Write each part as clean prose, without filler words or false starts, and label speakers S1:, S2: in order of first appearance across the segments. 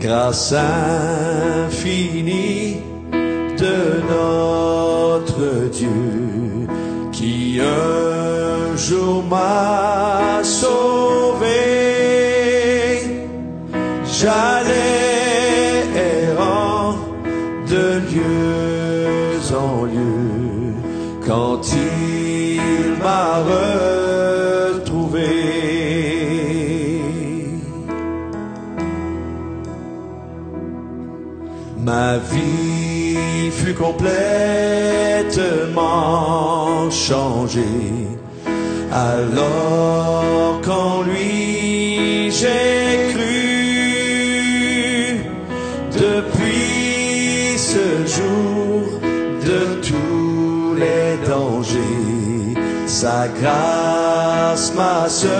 S1: grâce infinie de notre Dieu qui un jour m'a sauvé. J'allais errant de lieu en lieu quand il m'a retrouvé. Ma vie fut complètement changée alors qu'en lui j'ai cru. Depuis ce jour de tous les dangers, sa grâce m'a secouru.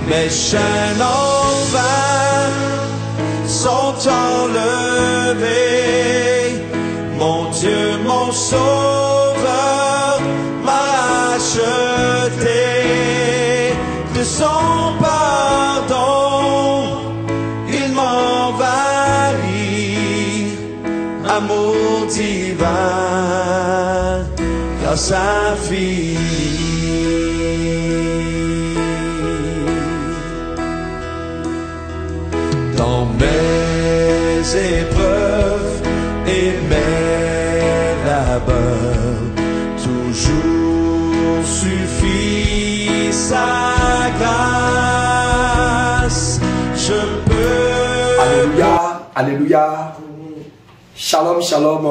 S1: Mes chaînes en vain sont enlevées, mon Dieu, mon Sauveur m'a acheté de son pardon. Il m'envahit, amour divin, grâce infinie. Dans mes épreuves et mes labeurs, toujours suffit sa grâce. Je peux.
S2: Alléluia, alléluia. Shalom, shalom,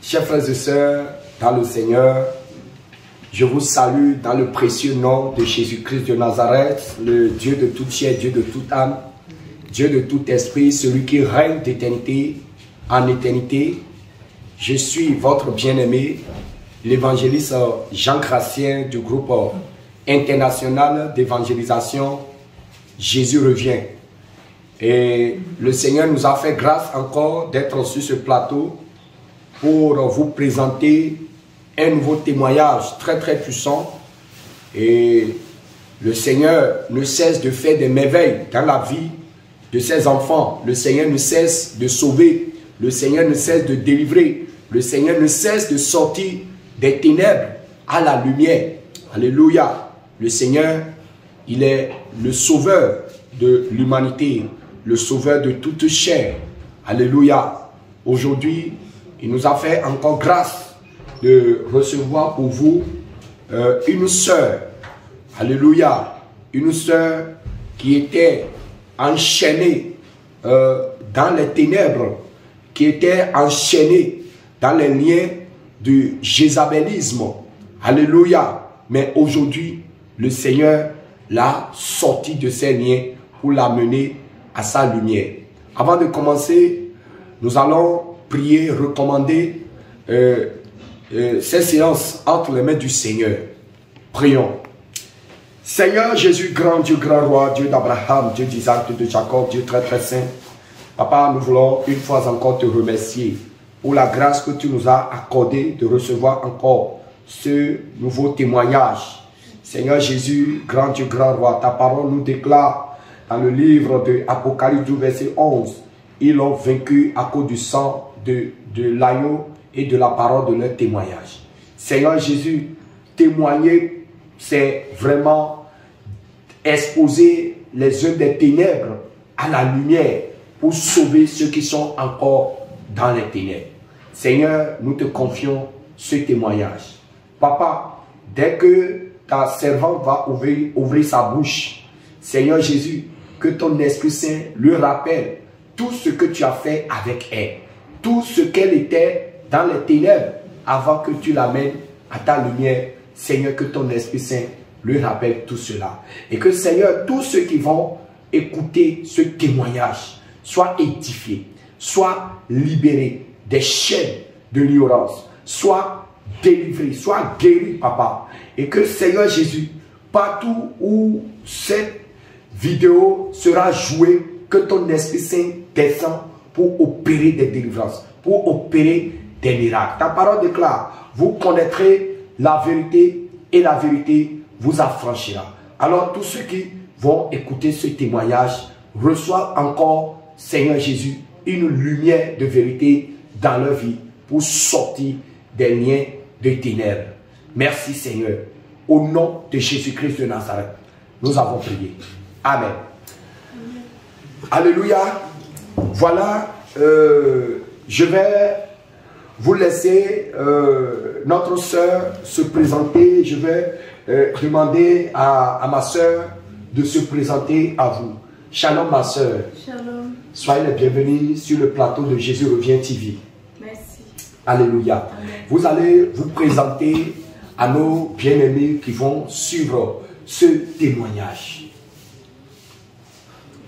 S2: chers frères et sœurs dans le Seigneur. Je vous salue dans le précieux nom de Jésus-Christ de Nazareth, le Dieu de toute chair, Dieu de toute âme, Dieu de tout esprit, celui qui règne d'éternité en éternité. Je suis votre bien-aimé, l'évangéliste Jean Gratien du groupe international d'évangélisation Jésus revient. Et le Seigneur nous a fait grâce encore d'être sur ce plateau pour vous présenter un nouveau témoignage très très puissant. Et le Seigneur ne cesse de faire des merveilles dans la vie de ses enfants. Le Seigneur ne cesse de sauver. Le Seigneur ne cesse de délivrer. Le Seigneur ne cesse de sortir des ténèbres à la lumière. Alléluia. Le Seigneur, il est le sauveur de l'humanité, le sauveur de toute chair. Alléluia. Aujourd'hui, il nous a fait encore grâce de recevoir pour vous une sœur. Alléluia. Une sœur qui était enchaînée dans les ténèbres, qui était enchaînée dans les liens du jézabélisme. Alléluia. Mais aujourd'hui, le Seigneur l'a sorti de ces liens pour l'amener à sa lumière. Avant de commencer, nous allons prier, recommander ces séances entre les mains du Seigneur. Prions. Seigneur Jésus, grand Dieu, grand roi, Dieu d'Abraham, Dieu d'Isaac, Dieu de Jacob, Dieu très très saint. Papa, nous voulons une fois encore te remercier pour la grâce que tu nous as accordée de recevoir encore ce nouveau témoignage. Seigneur Jésus, grand Dieu, grand roi, ta parole nous déclare dans le livre de Apocalypse, verset 11, ils ont vaincu à cause du sang de l'agneau et de la parole de leur témoignage. Seigneur Jésus, témoigner, c'est vraiment exposer les œuvres des ténèbres à la lumière pour sauver ceux qui sont encore dans les ténèbres. Seigneur, nous te confions ce témoignage. Papa, dès que ta servante va ouvrir sa bouche, Seigneur Jésus, que ton Esprit Saint lui rappelle tout ce que tu as fait avec elle, tout ce qu'elle était dans les ténèbres avant que tu l'amènes à ta lumière. Seigneur, que ton Esprit Saint lui rappelle tout cela. Et que Seigneur, tous ceux qui vont écouter ce témoignage soient édifiés, soient libérés des chaînes de l'ignorance, soient délivrés, soient guéris, Papa. Et que Seigneur Jésus, partout où cette vidéo sera jouée, que ton Esprit Saint descend pour opérer des délivrances, pour opérer des miracles. Ta parole déclare, vous connaîtrez la vérité et la vérité vous affranchira. Alors tous ceux qui vont écouter ce témoignage reçoivent encore, Seigneur Jésus, une lumière de vérité dans leur vie pour sortir des liens de ténèbres. Merci Seigneur. Au nom de Jésus-Christ de Nazareth, nous avons prié. Amen. Alléluia. Voilà, je vais vous laisser notre sœur se présenter. Je vais demander à ma sœur de se présenter à vous. Shalom ma sœur.
S3: Shalom.
S2: Soyez les bienvenus sur le plateau de Jésus revient TV.
S3: Merci.
S2: Alléluia.
S3: Amen.
S2: Vous allez vous présenter à nos bien-aimés qui vont suivre ce témoignage.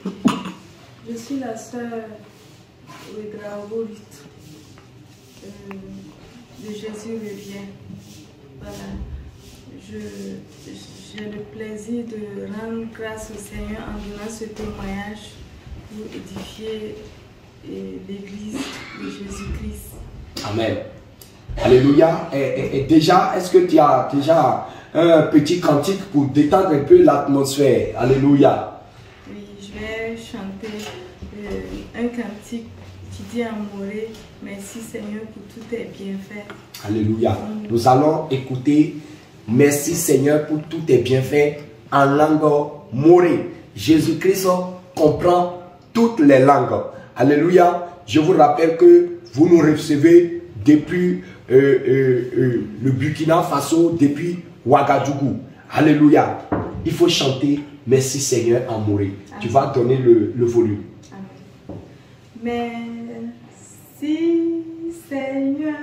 S3: Je suis la sœur Ouedraogo de Jésus revient. Voilà. J'ai le plaisir de rendre grâce au Seigneur en donnant ce témoignage pour édifier l'Église de Jésus-Christ.
S2: Amen. Alléluia. Et déjà, est-ce que tu as déjà un petit cantique pour détendre un peu l'atmosphère? Alléluia.
S3: Oui, je vais chanter un cantique qui dit en moré, merci Seigneur pour tout est bien fait.
S2: Alléluia. Nous allons écouter merci Seigneur pour tout tes bienfaits en langue morée. Jésus-Christ comprend toutes les langues. Alléluia. Je vous rappelle que vous nous recevez depuis le Burkina Faso, depuis Ouagadougou. Alléluia. Il faut chanter merci Seigneur en morée. Tu vas donner le volume.
S3: Amen. Merci Seigneur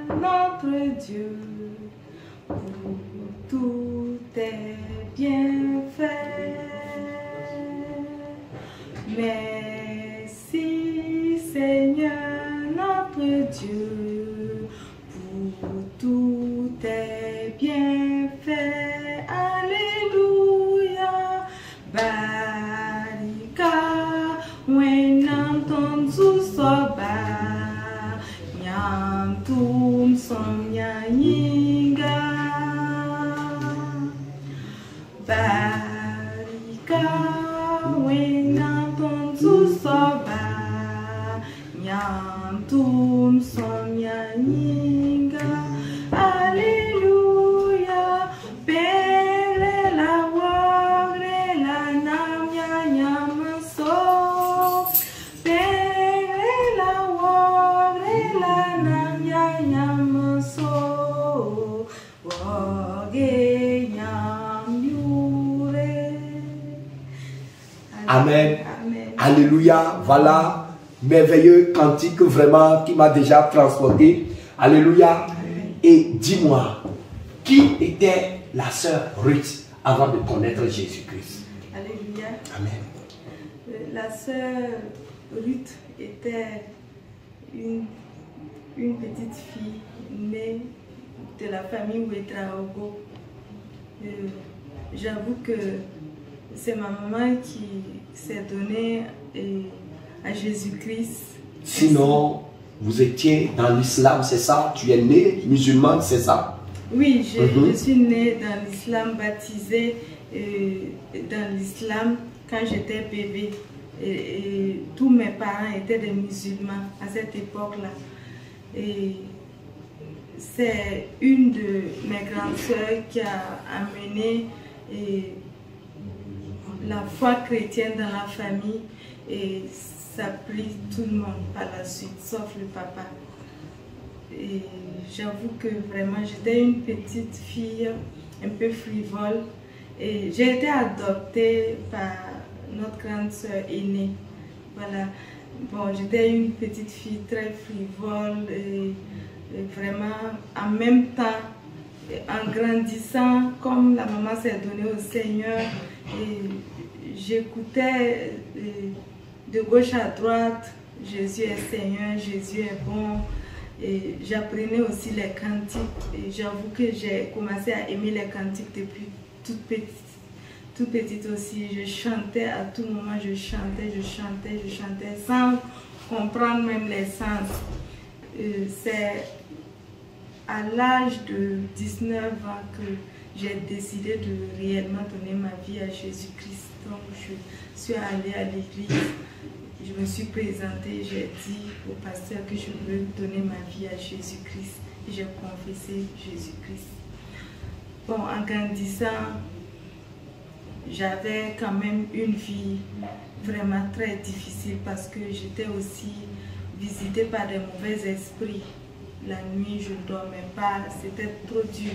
S3: notre Dieu. Tout est bien fait. Merci Seigneur notre Dieu, pour tout est bien fait. Alléluia. Barika, wenanton soba, nyantum son nyanyinga. Barika, wenanton soba, nyantum son nyanyinga. Alléluia. Pere la wogre la namya nyamaso. Pere la wogre la namya nyamaso. Woge nyamyure.
S2: Amen.
S3: Amen.
S2: Alléluia. Voilà, merveilleux cantique vraiment qui m'a déjà transporté. Alléluia. Et dis-moi, qui était la sœur Ruth avant de connaître Jésus-Christ?
S3: Alléluia.
S2: Amen.
S3: La sœur Ruth était une petite fille née de la famille Ouedraogo. J'avoue que c'est ma maman qui s'est donnée à Jésus-Christ.
S2: Sinon, vous étiez dans l'islam, c'est ça? Tu es né musulmane, c'est ça?
S3: Oui, je suis née dans l'islam, baptisée dans l'islam quand j'étais bébé. Et tous mes parents étaient des musulmans à cette époque-là. Et c'est une de mes grandes sœurs qui a amené la foi chrétienne dans la famille. Et ça a pris tout le monde par la suite, sauf le papa. Et j'avoue que vraiment j'étais une petite fille un peu frivole. Et j'ai été adoptée par notre grande sœur aînée. Voilà. Bon, j'étais une petite fille très frivole et vraiment en même temps, en grandissant, comme la maman s'est donnée au Seigneur, j'écoutais de gauche à droite, Jésus est Seigneur, Jésus est bon. Et j'apprenais aussi les cantiques. Et j'avoue que j'ai commencé à aimer les cantiques depuis toute petite aussi. Je chantais à tout moment, je chantais sans comprendre même les sens. C'est à l'âge de 19 ans que j'ai décidé de réellement donner ma vie à Jésus-Christ. Donc je suis allée à l'église, je me suis présentée, j'ai dit au pasteur que je veux donner ma vie à Jésus-Christ. Et j'ai confessé Jésus-Christ. Bon, en grandissant, j'avais quand même une vie vraiment très difficile parce que j'étais aussi visitée par des mauvais esprits. La nuit, je ne dormais pas, c'était trop dur.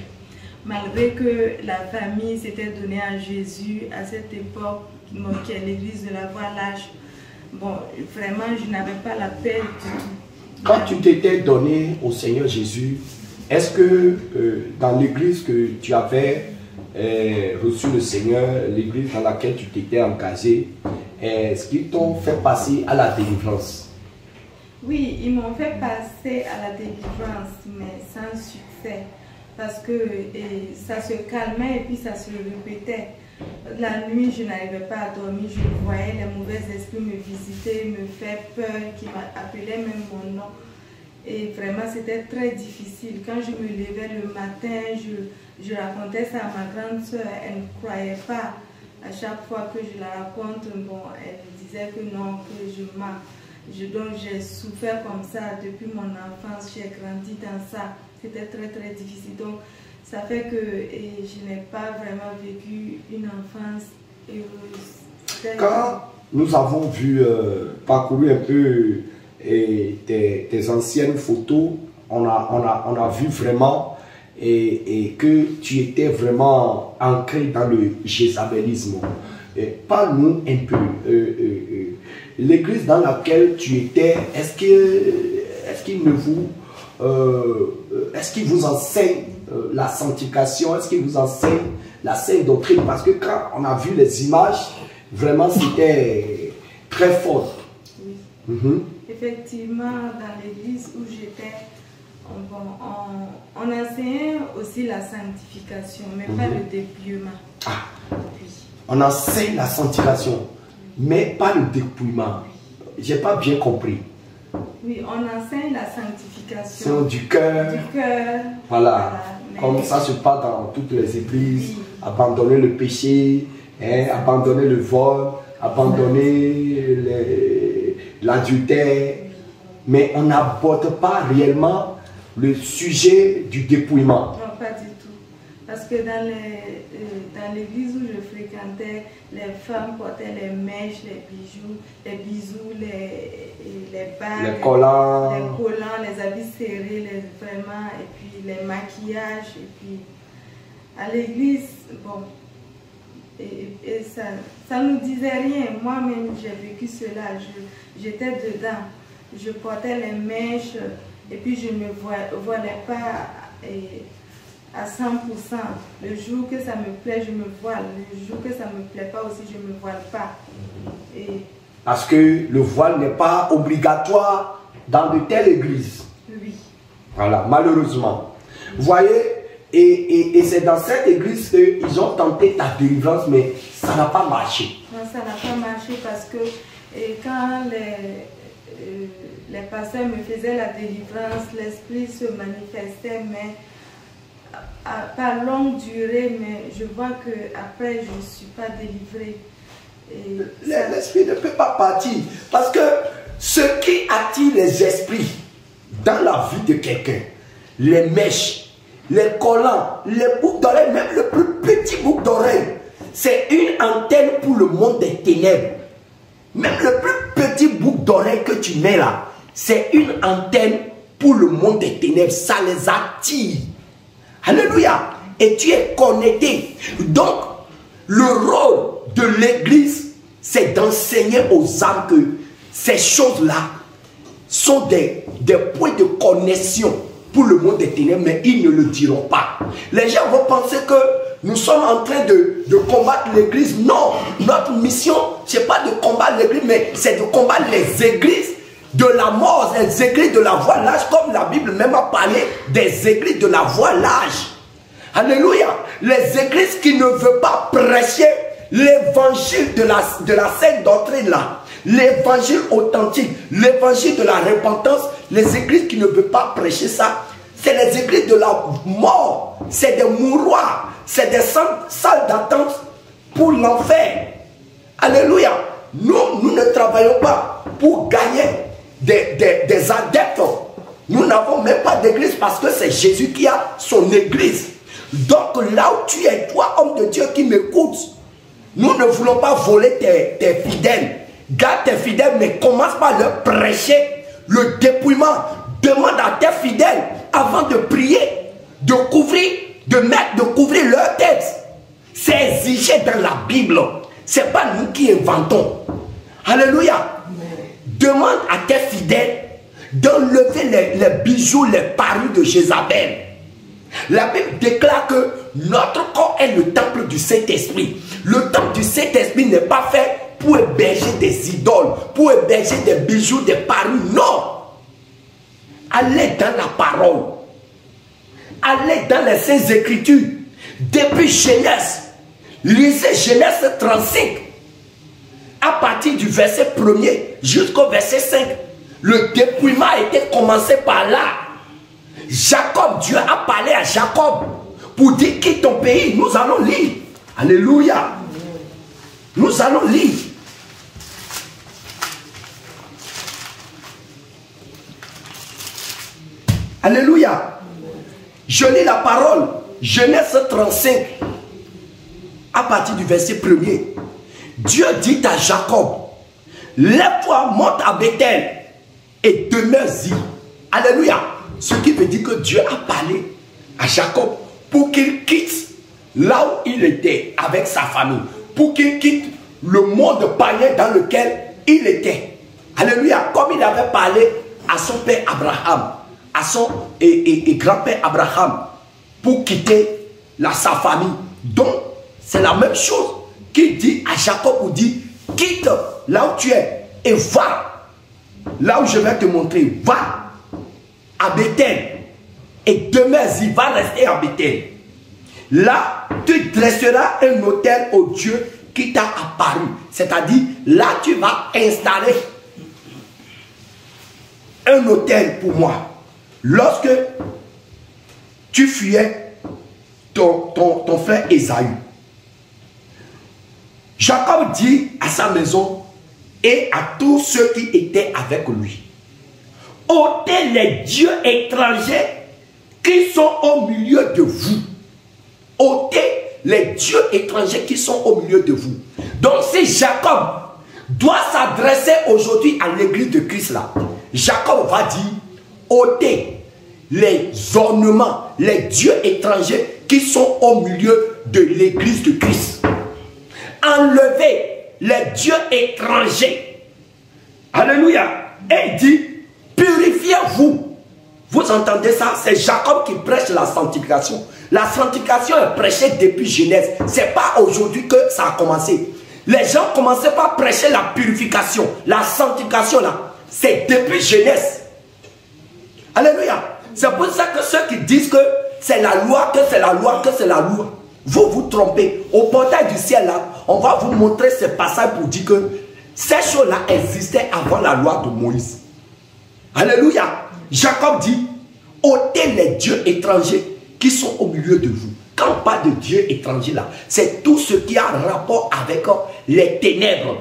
S3: Malgré que la famille s'était donnée à Jésus à cette époque, qui est l'église de la Voie Lâche, bon, vraiment, je n'avais pas la paix du tout.
S2: Quand tu t'étais donné au Seigneur Jésus, est-ce que dans l'église que tu avais reçu le Seigneur, l'église dans laquelle tu t'étais engagé, est-ce qu'ils t'ont fait passer à la délivrance?
S3: Oui, ils m'ont fait passer à la délivrance, mais sans succès. Parce que ça se calmait et puis ça se répétait. La nuit, je n'arrivais pas à dormir, je voyais les mauvais esprits me visiter, me faire peur, qui m'appelaient même mon nom. Et vraiment, c'était très difficile. Quand je me levais le matin, je racontais ça à ma grande soeur, elle ne croyait pas. À chaque fois que je la raconte, bon, elle disait que non, que je mens. Donc j'ai souffert comme ça depuis mon enfance, j'ai grandi dans ça. C'était très très difficile. Donc ça fait que je n'ai pas vraiment vécu une enfance heureuse.
S2: Quand nous avons vu, parcouru un peu tes anciennes photos, on a vu vraiment que tu étais vraiment ancré dans le jézabélisme. Parle-nous un peu. L'église dans laquelle tu étais, est-ce qu'il vous enseigne la sanctification? Est-ce qu'il vous enseigne la sainte doctrine? Parce que quand on a vu les images, vraiment c'était très fort.
S3: Oui. Effectivement, dans l'église où j'étais, on enseignait aussi la sanctification, mais pas le dépouillement.
S2: Ah. Oui. On enseigne la sanctification, mais pas le dépouillement. J'ai pas bien compris.
S3: Oui, on enseigne la sanctification.
S2: Du cœur. Du cœur. Voilà. Comme ça se passe dans toutes les églises. Oui. Abandonner le péché, abandonner le vol, abandonner l'adultère. Mais on n'aborde pas réellement le sujet du dépouillement.
S3: Non, pas du tout. Parce que dans l'église où je fréquentais, les femmes portaient les mèches, les bijoux, les bagues,
S2: les collants,
S3: les habits serrés, vraiment, et puis les maquillages. Et puis à l'église, bon, et ça ne nous disait rien. Moi-même, j'ai vécu cela. J'étais dedans. Je portais les mèches et puis je ne voilais pas à 100%. Le jour que ça me plaît, je me voile. Le jour que ça ne me plaît pas aussi, je ne me voile pas.
S2: Parce que le voile n'est pas obligatoire dans de telles églises.
S3: Oui.
S2: Voilà, malheureusement. Vous voyez, et c'est dans cette église qu'ils ont tenté ta délivrance, mais ça n'a pas marché.
S3: Non, ça n'a pas marché parce que quand les pasteurs me faisaient la délivrance, l'esprit se manifestait, mais par longue durée, mais je vois qu'après, je ne suis pas délivrée.
S2: L'esprit ne peut pas partir. Parce que ce qui attire les esprits dans la vie de quelqu'un, les mèches, les collants, les boucles d'oreilles, même le plus petit boucle d'oreille, c'est une antenne pour le monde des ténèbres. Même le plus petit boucle d'oreille que tu mets là, c'est une antenne pour le monde des ténèbres. Ça les attire. Alléluia. Et tu es connecté. Donc, le rôle de l'église, c'est d'enseigner aux âmes que ces choses-là sont des points de connexion pour le monde des ténèbres, mais ils ne le diront pas. Les gens vont penser que nous sommes en train de combattre l'église. Non, notre mission, ce n'est pas de combattre l'église, mais c'est de combattre les églises de la mort, les églises de la Voie Lâche, comme la Bible même a parlé des églises de la Voie Lâche. Alléluia. Les églises qui ne veulent pas prêcher l'évangile de la sainte doctrine là, l'évangile authentique, l'évangile de la repentance, les églises qui ne veulent pas prêcher ça, c'est les églises de la mort, c'est des mouroirs, c'est des salles d'attente pour l'enfer. Alléluia. Nous ne travaillons pas pour gagner des adeptes. Nous n'avons même pas d'église parce que c'est Jésus qui a son église. Donc là où tu es, toi, homme de Dieu qui m'écoute, nous ne voulons pas voler tes fidèles. Garde tes fidèles, mais commence par leur prêcher le dépouillement. Demande à tes fidèles, avant de prier, de couvrir leur tête. C'est exigé dans la Bible. Ce n'est pas nous qui inventons. Alléluia. Demande à tes fidèles d'enlever les bijoux, les parures de Jézabel. La Bible déclare que notre corps est le temple du Saint-Esprit. Le temple du Saint-Esprit n'est pas fait pour héberger des idoles, pour héberger des bijoux, des parures. Non. Allez dans la parole. Allez dans les Saintes Écritures. Depuis Genèse. Lisez Genèse 35. À partir du verset 1er jusqu'au verset 5. Le dépouillement a été commencé par là. Jacob, Dieu a parlé à Jacob pour dire quitte ton pays. Nous allons lire. Alléluia. Nous allons lire. Alléluia. Je lis la parole. Genèse 35. À partir du verset 1er. Dieu dit à Jacob, lève-toi, monte à Bethel et demeure-y. Alléluia. Ce qui veut dire que Dieu a parlé à Jacob pour qu'il quitte là où il était avec sa famille. Pour qu'il quitte le monde païen dans lequel il était. Alléluia. Comme il avait parlé à son père Abraham, à son grand-père Abraham, pour quitter sa famille. Donc, c'est la même chose qu'il dit à Jacob, pour dire, quitte là où tu es et va là où je vais te montrer. Va à Bethel et demeure-y, va rester à Bethel. Là, tu dresseras un autel au Dieu qui t'a apparu. C'est-à-dire, là, tu vas installer un autel pour moi. Lorsque tu fuyais ton frère Ésaü, Jacob dit à sa maison et à tous ceux qui étaient avec lui, ôtez les dieux étrangers qui sont au milieu de vous. Ôtez les dieux étrangers qui sont au milieu de vous. Donc si Jacob doit s'adresser aujourd'hui à l'église de Christ là, Jacob va dire, ôtez les ornements, les dieux étrangers qui sont au milieu de l'église de Christ. Enlevez les dieux étrangers. Alléluia. Et il dit, purifiez-vous. Vous entendez ça? C'est Jacob qui prêche la sanctification. La sanctification est prêchée depuis Genèse. Ce n'est pas aujourd'hui que ça a commencé. Les gens commençaient par prêcher la purification. La sanctification là, c'est depuis Genèse. Alléluia. C'est pour ça que ceux qui disent que c'est la loi, que c'est la loi, que c'est la loi, vous vous trompez. Au portail du ciel là, on va vous montrer ce passage pour dire que ces choses-là existaient avant la loi de Moïse. Alléluia. Jacob dit, ôtez les dieux étrangers qui sont au milieu de vous. Quand on parle de dieux étrangers là, c'est tout ce qui a rapport avec les ténèbres.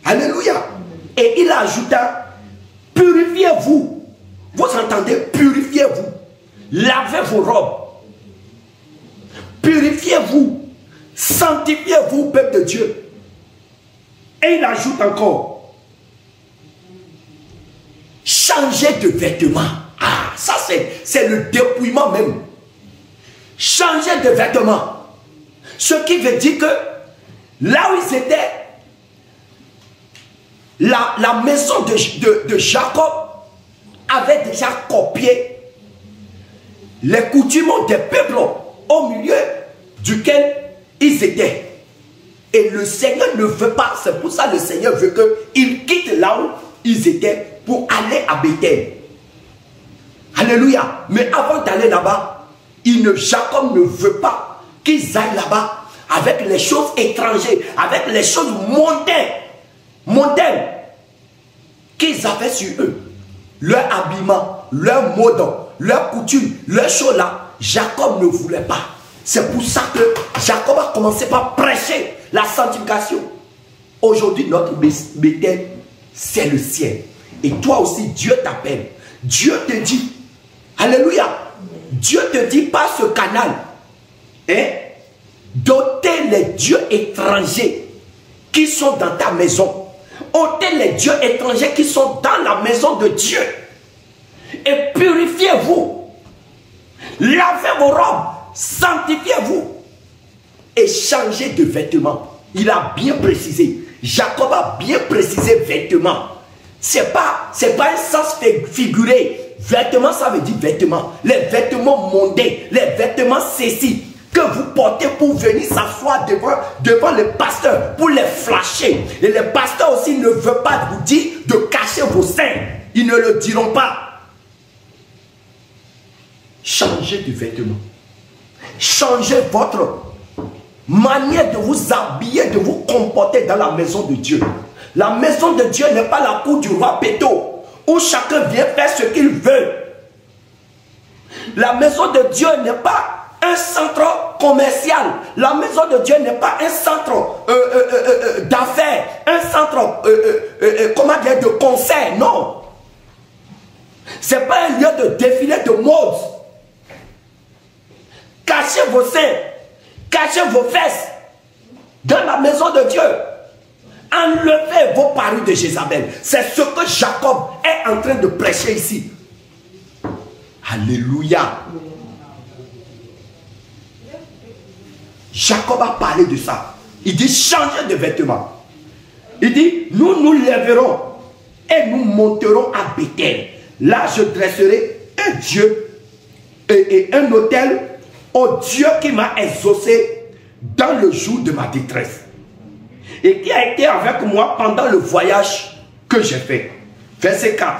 S2: Alléluia. Et il ajouta, purifiez-vous. Vous entendez, purifiez-vous. Lavez vos robes. Purifiez-vous. Sanctifiez-vous, peuple de Dieu. Et il ajoute encore, changez de vêtements. Ah, ça c'est le dépouillement même. Changez de vêtements. Ce qui veut dire que là où ils étaient, la maison de Jacob avait déjà copié les coutumes des peuples au milieu duquel ils étaient. Et le Seigneur ne veut pas, c'est pour ça que le Seigneur veut qu'ils quittent là où ils étaient pour aller à Bethel. Alléluia. Mais avant d'aller là-bas, Jacob ne veut pas qu'ils aillent là-bas avec les choses étrangères, avec les choses mondaines qu'ils avaient sur eux. Leur habillement, leur mode, leur coutume, leur choses là, Jacob ne voulait pas. C'est pour ça que Jacob a commencé par prêcher la sanctification. Aujourd'hui, notre bétail, c'est le ciel. Et toi aussi, Dieu t'appelle. Dieu te dit, alléluia, Dieu te dit par ce canal, hein, d'ôter les dieux étrangers qui sont dans ta maison. Ôtez les dieux étrangers qui sont dans la maison de Dieu. Et purifiez-vous. Lavez vos robes. Sanctifiez-vous. Et changez de vêtements. Il a bien précisé. Jacob a bien précisé vêtements. C'est pas un sens figuré. Vêtements, ça veut dire vêtements. Les vêtements mondés, les vêtements ceci que vous portez pour venir s'asseoir devant le pasteur, pour les flasher. Et les pasteurs aussi ne veulent pas vous dire de cacher vos seins. Ils ne le diront pas. Changez de vêtements. Changez votre manière de vous habiller, de vous comporter dans la maison de Dieu. La maison de Dieu n'est pas la cour du roi Péto, où chacun vient faire ce qu'il veut. La maison de Dieu n'est pas un centre commercial. La maison de Dieu n'est pas un centre d'affaires, un centre comment dire, de concert. Non. C'est pas un lieu de défilé de mode. Cachez vos seins, cachez vos fesses dans la maison de Dieu. Enlevez vos parures de Jézabel. C'est ce que Jacob est en train de prêcher ici. Alléluia. Jacob a parlé de ça. Il dit changez de vêtements. Il dit nous nous lèverons et nous monterons à Bethel. Là je dresserai un Dieu et un autel au Dieu qui m'a exaucé dans le jour de ma détresse et qui a été avec moi pendant le voyage que j'ai fait. Verset 4.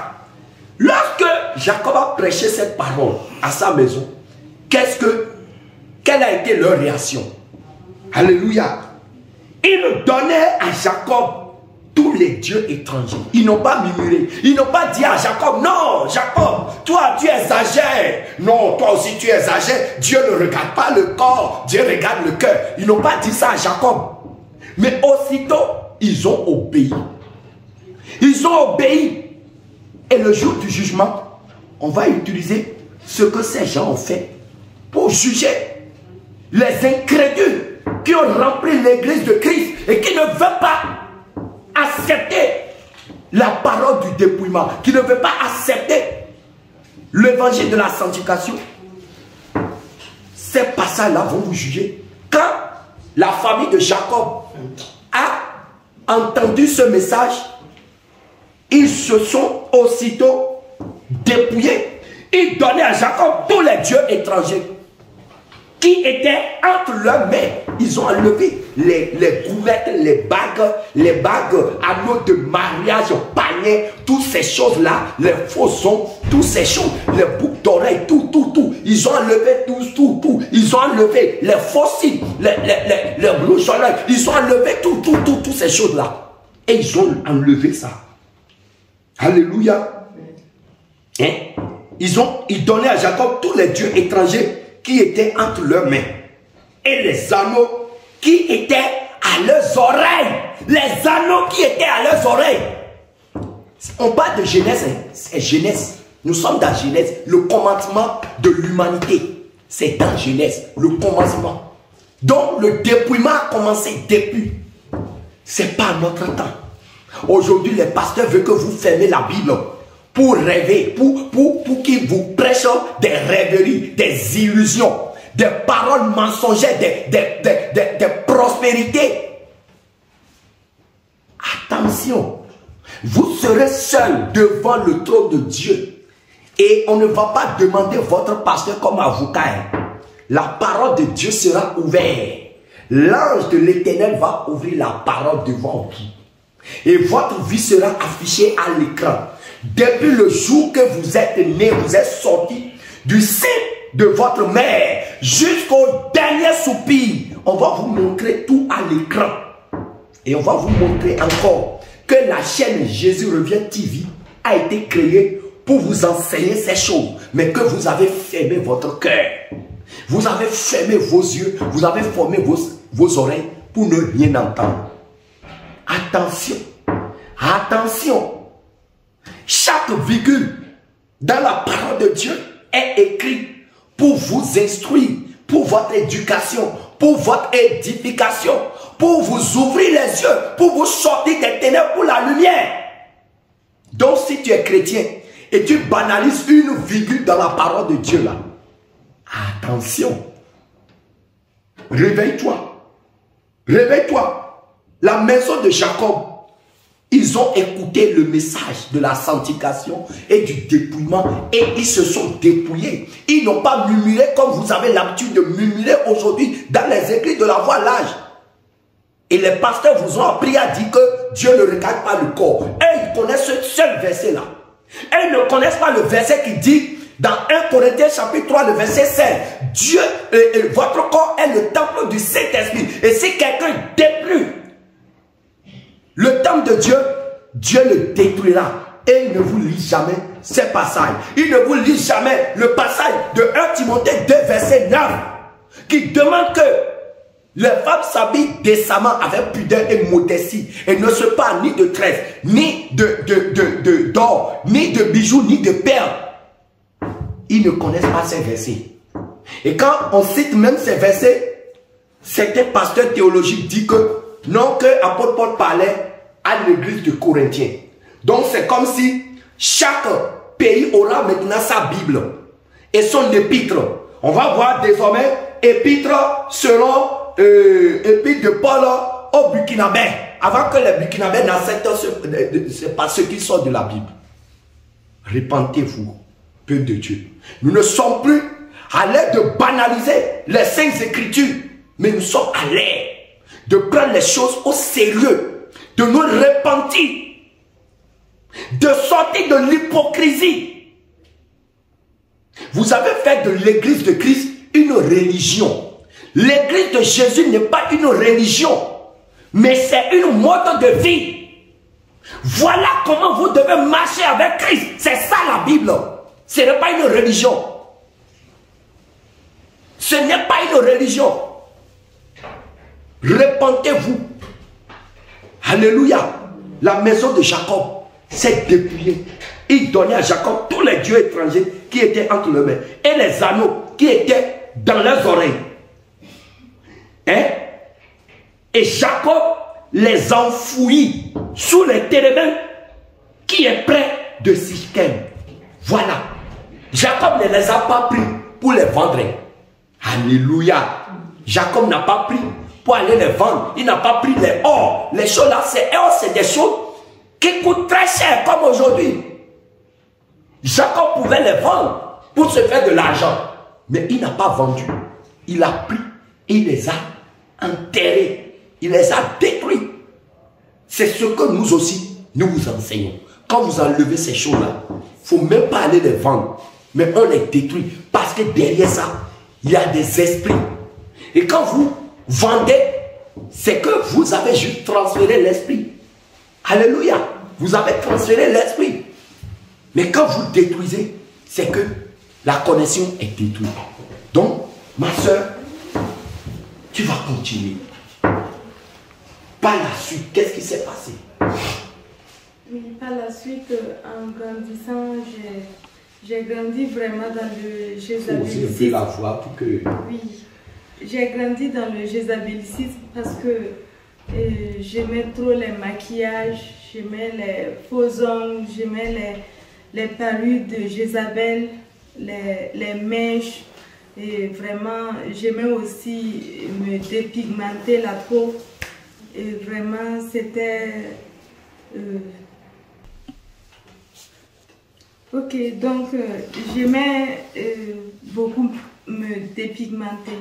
S2: Lorsque Jacob a prêché cette parole à sa maison, quelle a été leur réaction? Alléluia. Ils donnaient à Jacob tous les dieux étrangers. Ils n'ont pas murmuré. Ils n'ont pas dit à Jacob, non, Jacob, toi tu exagères. Non, toi aussi tu exagères. Dieu ne regarde pas le corps, Dieu regarde le cœur. Ils n'ont pas dit ça à Jacob. Mais aussitôt, ils ont obéi. Ils ont obéi. Et le jour du jugement, on va utiliser ce que ces gens ont fait pour juger les incrédules qui ont rempli l'église de Christ et qui ne veulent pas accepter la parole du dépouillement, qui ne veulent pas accepter l'évangile de la sanctification. Ces passages-là vont vous juger. Quand la famille de Jacob a entendu ce message, ils se sont aussitôt dépouillés. Ils donnaient à Jacob tous les dieux étrangers qui étaient entre leurs mains. Ils ont enlevé les couvertes, les bagues, anneaux de mariage, paniers, toutes ces choses-là, les faux sons, toutes ces choses, les boucles d'oreilles, tout. Ils ont enlevé tout. Ils ont enlevé les fossiles, les blouches, ils ont enlevé toutes ces choses-là. Et ils ont enlevé ça. Alléluia. Hein? Ils donnaient à Jacob tous les dieux étrangers qui étaient entre leurs mains. Et les anneaux qui étaient à leurs oreilles. Les anneaux qui étaient à leurs oreilles. On parle de Genèse, c'est Genèse. Nous sommes dans Genèse. Le commencement de l'humanité. C'est dans Genèse, le commencement. Donc le dépouillement a commencé depuis. C'est pas notre temps. Aujourd'hui, les pasteurs veulent que vous fermez la Bible pour rêver, pour qu'ils vous prêchent des rêveries, des illusions, des paroles mensongères, des prospérités. Attention, vous serez seul devant le trône de Dieu et on ne va pas demander votre pasteur comme avocat. La parole de Dieu sera ouverte. L'ange de l'Éternel va ouvrir la parole devant vous. Et votre vie sera affichée à l'écran. Depuis le jour que vous êtes né, vous êtes sorti du sein de votre mère jusqu'au dernier soupir. On va vous montrer tout à l'écran. Et on va vous montrer encore que la chaîne Jésus Revient TV a été créée pour vous enseigner ces choses. Mais que vous avez fermé votre cœur. Vous avez fermé vos yeux. Vous avez fermé vos oreilles pour ne rien entendre. Attention, attention. Chaque virgule dans la parole de Dieu est écrite pour vous instruire, pour votre éducation, pour votre édification, pour vous ouvrir les yeux, pour vous sortir des ténèbres pour la lumière. Donc si tu es chrétien et tu banalises une virgule dans la parole de Dieu là, attention. Réveille-toi. Réveille-toi. La maison de Jacob, ils ont écouté le message de la sanctification et du dépouillement et ils se sont dépouillés. Ils n'ont pas murmuré comme vous avez l'habitude de murmurer aujourd'hui dans les écrits de la voie large. Et les pasteurs vous ont appris à dire que Dieu ne regarde pas le corps. Et ils connaissent ce seul verset là. Et ils ne connaissent pas le verset qui dit dans 1 Corinthiens chapitre 3 le verset 16. Dieu, votre corps est le temple du Saint-Esprit. Et si quelqu'un détruit le temple de Dieu, Dieu le détruira. Et il ne vous lit jamais ces passages. Il ne vous lit jamais le passage de 1 Timothée 2 verset 9 qui demande que les femmes s'habillent décemment avec pudeur et modestie et ne se parlent ni de tresse, ni d'or, ni de bijoux, ni de perles. Ils ne connaissent pas ces versets. Et quand on cite même ces versets, certains pasteurs théologiques disent que non, que l'apôtre Paul parlait à l'église de Corinthiens. Donc c'est comme si chaque pays aura maintenant sa Bible et son épître. On va voir désormais épître selon épître de Paul au Burkinabé. Avant que les Burkinabés n'acceptent c'est pas ce qui sort de la Bible. Repentez-vous, peuple de Dieu. Nous ne sommes plus à l'air de banaliser les saintes écritures, mais nous sommes à l'air de prendre les choses au sérieux, de nous repentir, de sortir de l'hypocrisie. Vous avez fait de l'église de Christ une religion. L'église de Jésus n'est pas une religion, mais c'est une mode de vie. Voilà comment vous devez marcher avec Christ. C'est ça la Bible. Ce n'est pas une religion. Ce n'est pas une religion. Repentez-vous. Alléluia. La maison de Jacob s'est dépouillée. Il donnait à Jacob tous les dieux étrangers qui étaient entre leurs mains et les anneaux qui étaient dans leurs oreilles. Hein? Et Jacob les enfouit sous les térébins qui est près de Sichem. Voilà. Jacob ne les a pas pris pour les vendre. Alléluia. Jacob n'a pas pris pour aller les vendre. Il n'a pas pris les or. Les choses là, c'est des choses qui coûtent très cher comme aujourd'hui. Jacob pouvait les vendre pour se faire de l'argent. Mais il n'a pas vendu. Il a pris et il les a enterrés. Il les a détruits. C'est ce que nous aussi, nous vous enseignons. Quand vous enlevez ces choses-là, il ne faut même pas aller les vendre. Mais on les détruit. Parce que derrière ça, il y a des esprits. Et quand vous vendez, c'est que vous avez juste transféré l'esprit. Alléluia. Vous avez transféré l'esprit. Mais quand vous détruisez, c'est que la connexion est détruite. Donc, ma soeur, tu vas continuer. Par la suite, qu'est-ce qui s'est passé?
S3: Oui, par la suite, en grandissant, j'ai grandi vraiment dans le jézabélisme.
S2: Vous avez la voix pour que...
S3: Oui, j'ai grandi dans le jézabélisme parce que j'aimais trop les maquillages, j'aimais les faux ongles, j'aimais les parures de Jézabel, les mèches. Et vraiment, j'aimais aussi me dépigmenter la peau. Et vraiment, c'était... Ok, donc j'aimais beaucoup me dépigmenter.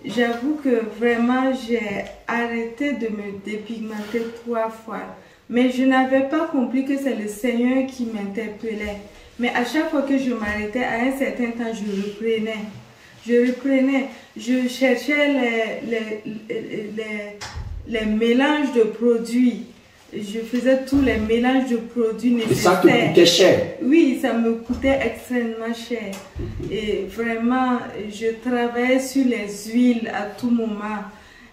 S3: J'avoue que vraiment, j'ai arrêté de me dépigmenter 3 fois. Mais je n'avais pas compris que c'est le Seigneur qui m'interpellait. Mais à chaque fois que je m'arrêtais, à un certain temps, je reprenais. Je cherchais les mélanges de produits. Je faisais tous les mélanges de produits nécessaires.
S2: Et ça te coûtait cher?
S3: Oui, ça me coûtait extrêmement cher. Et vraiment, je travaillais sur les huiles à tout moment.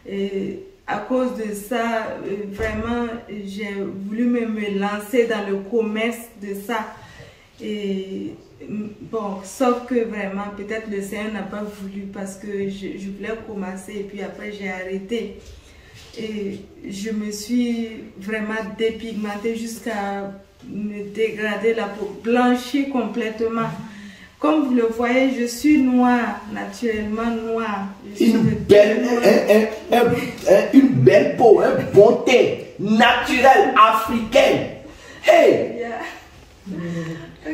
S3: Et à cause de ça, vraiment, j'ai voulu me lancer dans le commerce de ça. Et bon, sauf que vraiment, peut-être le Seigneur n'a pas voulu parce que je voulais commencer et puis après j'ai arrêté. Et je me suis vraiment dépigmentée jusqu'à me dégrader la peau, blanchir complètement. Comme vous le voyez, je suis noire, naturellement noire.
S2: Une belle peau, une bonté naturelle africaine. Hey!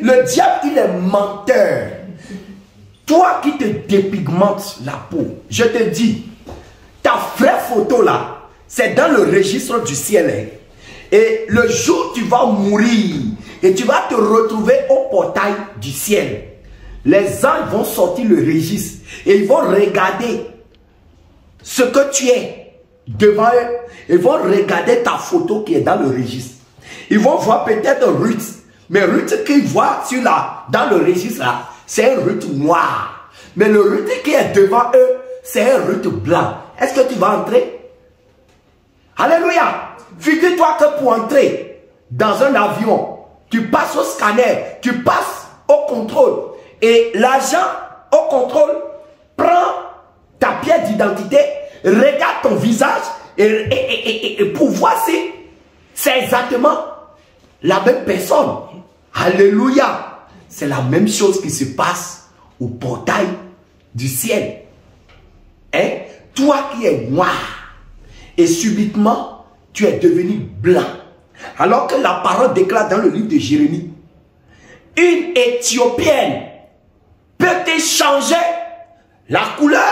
S2: Le diable, il est menteur. Toi qui te dépigmentes la peau, je te dis, ta vraie photo là, c'est dans le registre du ciel. Hein. Et le jour où tu vas mourir et tu vas te retrouver au portail du ciel, les anges vont sortir le registre et ils vont regarder ce que tu es devant eux. Ils vont regarder ta photo qui est dans le registre. Ils vont voir peut-être Ruth. Mais Ruth qu'ils voient dans le registre là, c'est un Ruth noir. Mais le Ruth qui est devant eux, c'est un Ruth blanc. Est-ce que tu vas entrer? Alléluia! Figure-toi que pour entrer dans un avion, tu passes au scanner, tu passes au contrôle. Et l'agent au contrôle prend ta pièce d'identité, regarde ton visage et pour voir si c'est exactement la même personne. Alléluia. C'est la même chose qui se passe au portail du ciel. Hein? Toi qui es noir et subitement tu es devenu blanc. Alors que la parole déclare dans le livre de Jérémie, une Éthiopienne peut changer la couleur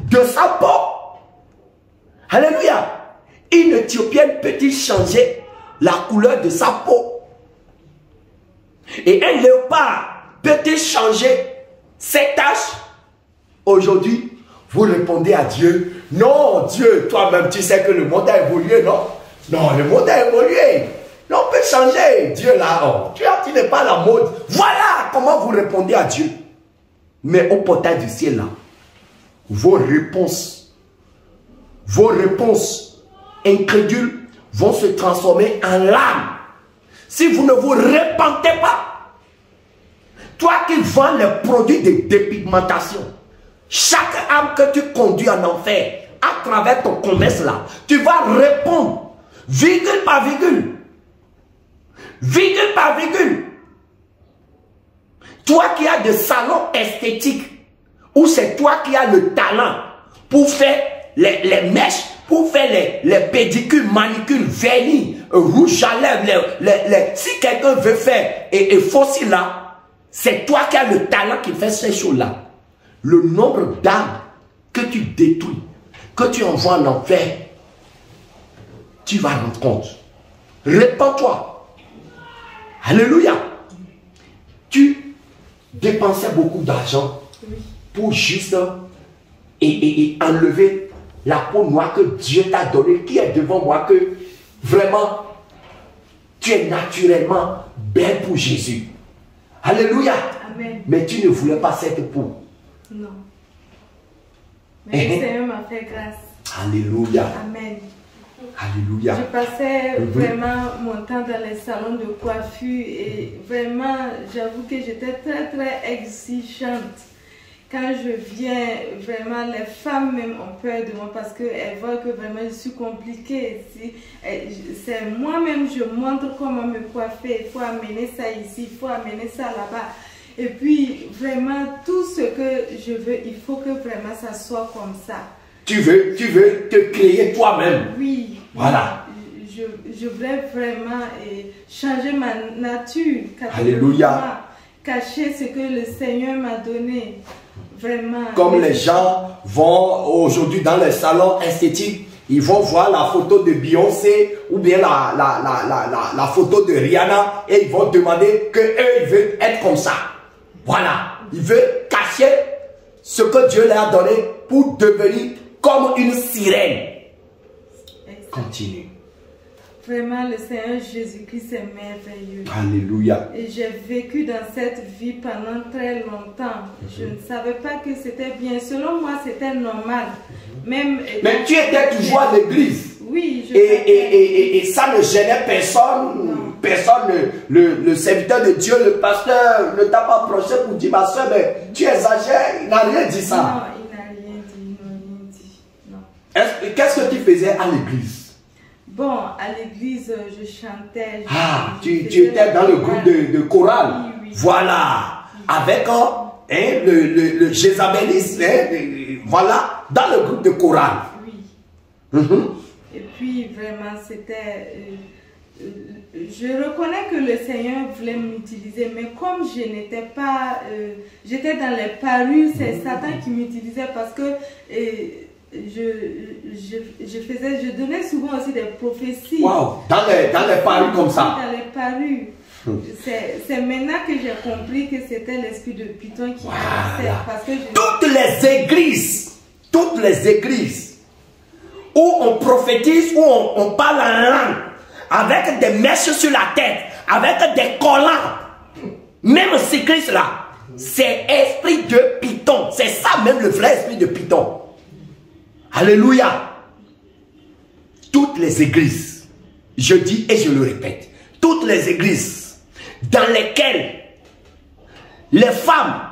S2: de sa peau. Alléluia. Une Éthiopienne peut changer la couleur de sa peau. Et un léopard peut changer ses taches. Aujourd'hui, vous répondez à Dieu, non, Dieu, toi-même, tu sais que le monde a évolué, non? Non, le monde a évolué. Non, on peut changer. Dieu là, oh, tu n'es pas à la mode. Voilà comment vous répondez à Dieu. Mais au portail du ciel là, vos réponses incrédules vont se transformer en larmes. Si vous ne vous repentez pas, toi qui vends les produits de dépigmentation, chaque âme que tu conduis en enfer, à travers ton commerce là, tu vas répondre, virgule par virgule. Virgule par virgule. Toi qui as des salons esthétiques, où c'est toi qui as le talent pour faire les mèches, pour faire les pédicules, manicules, vernis, rouge à lèvres, si quelqu'un veut faire et fossile là, c'est toi qui as le talent qui fait ces choses-là. Le nombre d'âmes que tu détruis, que tu envoies en enfer, tu vas rendre compte. Répands-toi. Alléluia. Tu dépensais beaucoup d'argent pour juste et enlever la peau noire que Dieu t'a donnée, qui est devant moi, que vraiment tu es naturellement belle pour Jésus. Alléluia.
S3: Amen.
S2: Mais tu ne voulais pas cette peau.
S3: Non. Mais le Seigneur m'a fait grâce.
S2: Alléluia.
S3: Amen.
S2: Alléluia.
S3: Je passais vraiment mon temps dans les salons de coiffure et vraiment, j'avoue que j'étais très très exigeante. Quand je viens, vraiment, les femmes même ont peur de moi parce qu'elles voient que vraiment je suis compliquée. C'est moi-même, je montre comment me coiffer. Il faut amener ça ici, il faut amener ça là-bas. Et puis, vraiment, tout ce que je veux, il faut que vraiment ça soit comme ça. Tu veux te créer toi-même. Oui.
S2: Voilà.
S3: Je voulais vraiment changer ma nature.
S2: Alléluia.
S3: Cacher ce que le Seigneur m'a donné. Vraiment.
S2: Comme les gens vont aujourd'hui dans les salons esthétiques, ils vont voir la photo de Beyoncé ou bien la photo de Rihanna et ils vont demander qu'eux, ils veulent être comme ça. Voilà. Ils veulent cacher ce que Dieu leur a donné pour devenir comme une sirène. Continue.
S3: Vraiment, le Seigneur Jésus-Christ est merveilleux.
S2: Alléluia.
S3: Et j'ai vécu dans cette vie pendant très longtemps. Je ne savais pas que c'était bien. Selon moi, c'était normal. Même,
S2: Mais tu étais toujours à l'église.
S3: Oui,
S2: et ça ne gênait personne.
S3: Non.
S2: Personne, le serviteur de Dieu, le pasteur ne t'a pas approché pour dire, ma soeur, mais tu exagères. Il n'a rien dit ça.
S3: Non, il n'a rien dit. Il n'a rien dit. Non.
S2: Qu'est-ce que tu faisais à l'église?
S3: Bon, à l'église, je chantais.
S2: Tu étais dans le groupe de chorale.
S3: Oui, oui.
S2: Voilà. Avec le Jézabélisme. Voilà. Dans le groupe de chorale.
S3: Oui. Et puis, vraiment, c'était... je reconnais que le Seigneur voulait m'utiliser, mais comme je n'étais pas... j'étais dans les parures, c'est Satan qui m'utilisait parce que... je donnais souvent aussi des prophéties.
S2: Wow, dans les parures comme ça.
S3: Dans les parures. C'est maintenant que j'ai compris que c'était l'esprit de Python qui m'agissait. Parce que toutes les églises où on prophétise, où on parle en langue, avec des mèches sur la tête, avec des collants, même ces Christ là, c'est esprit de Python. C'est ça même le vrai esprit de Python. Alléluia. Toutes les églises, je dis et je le répète, toutes les églises dans lesquelles les femmes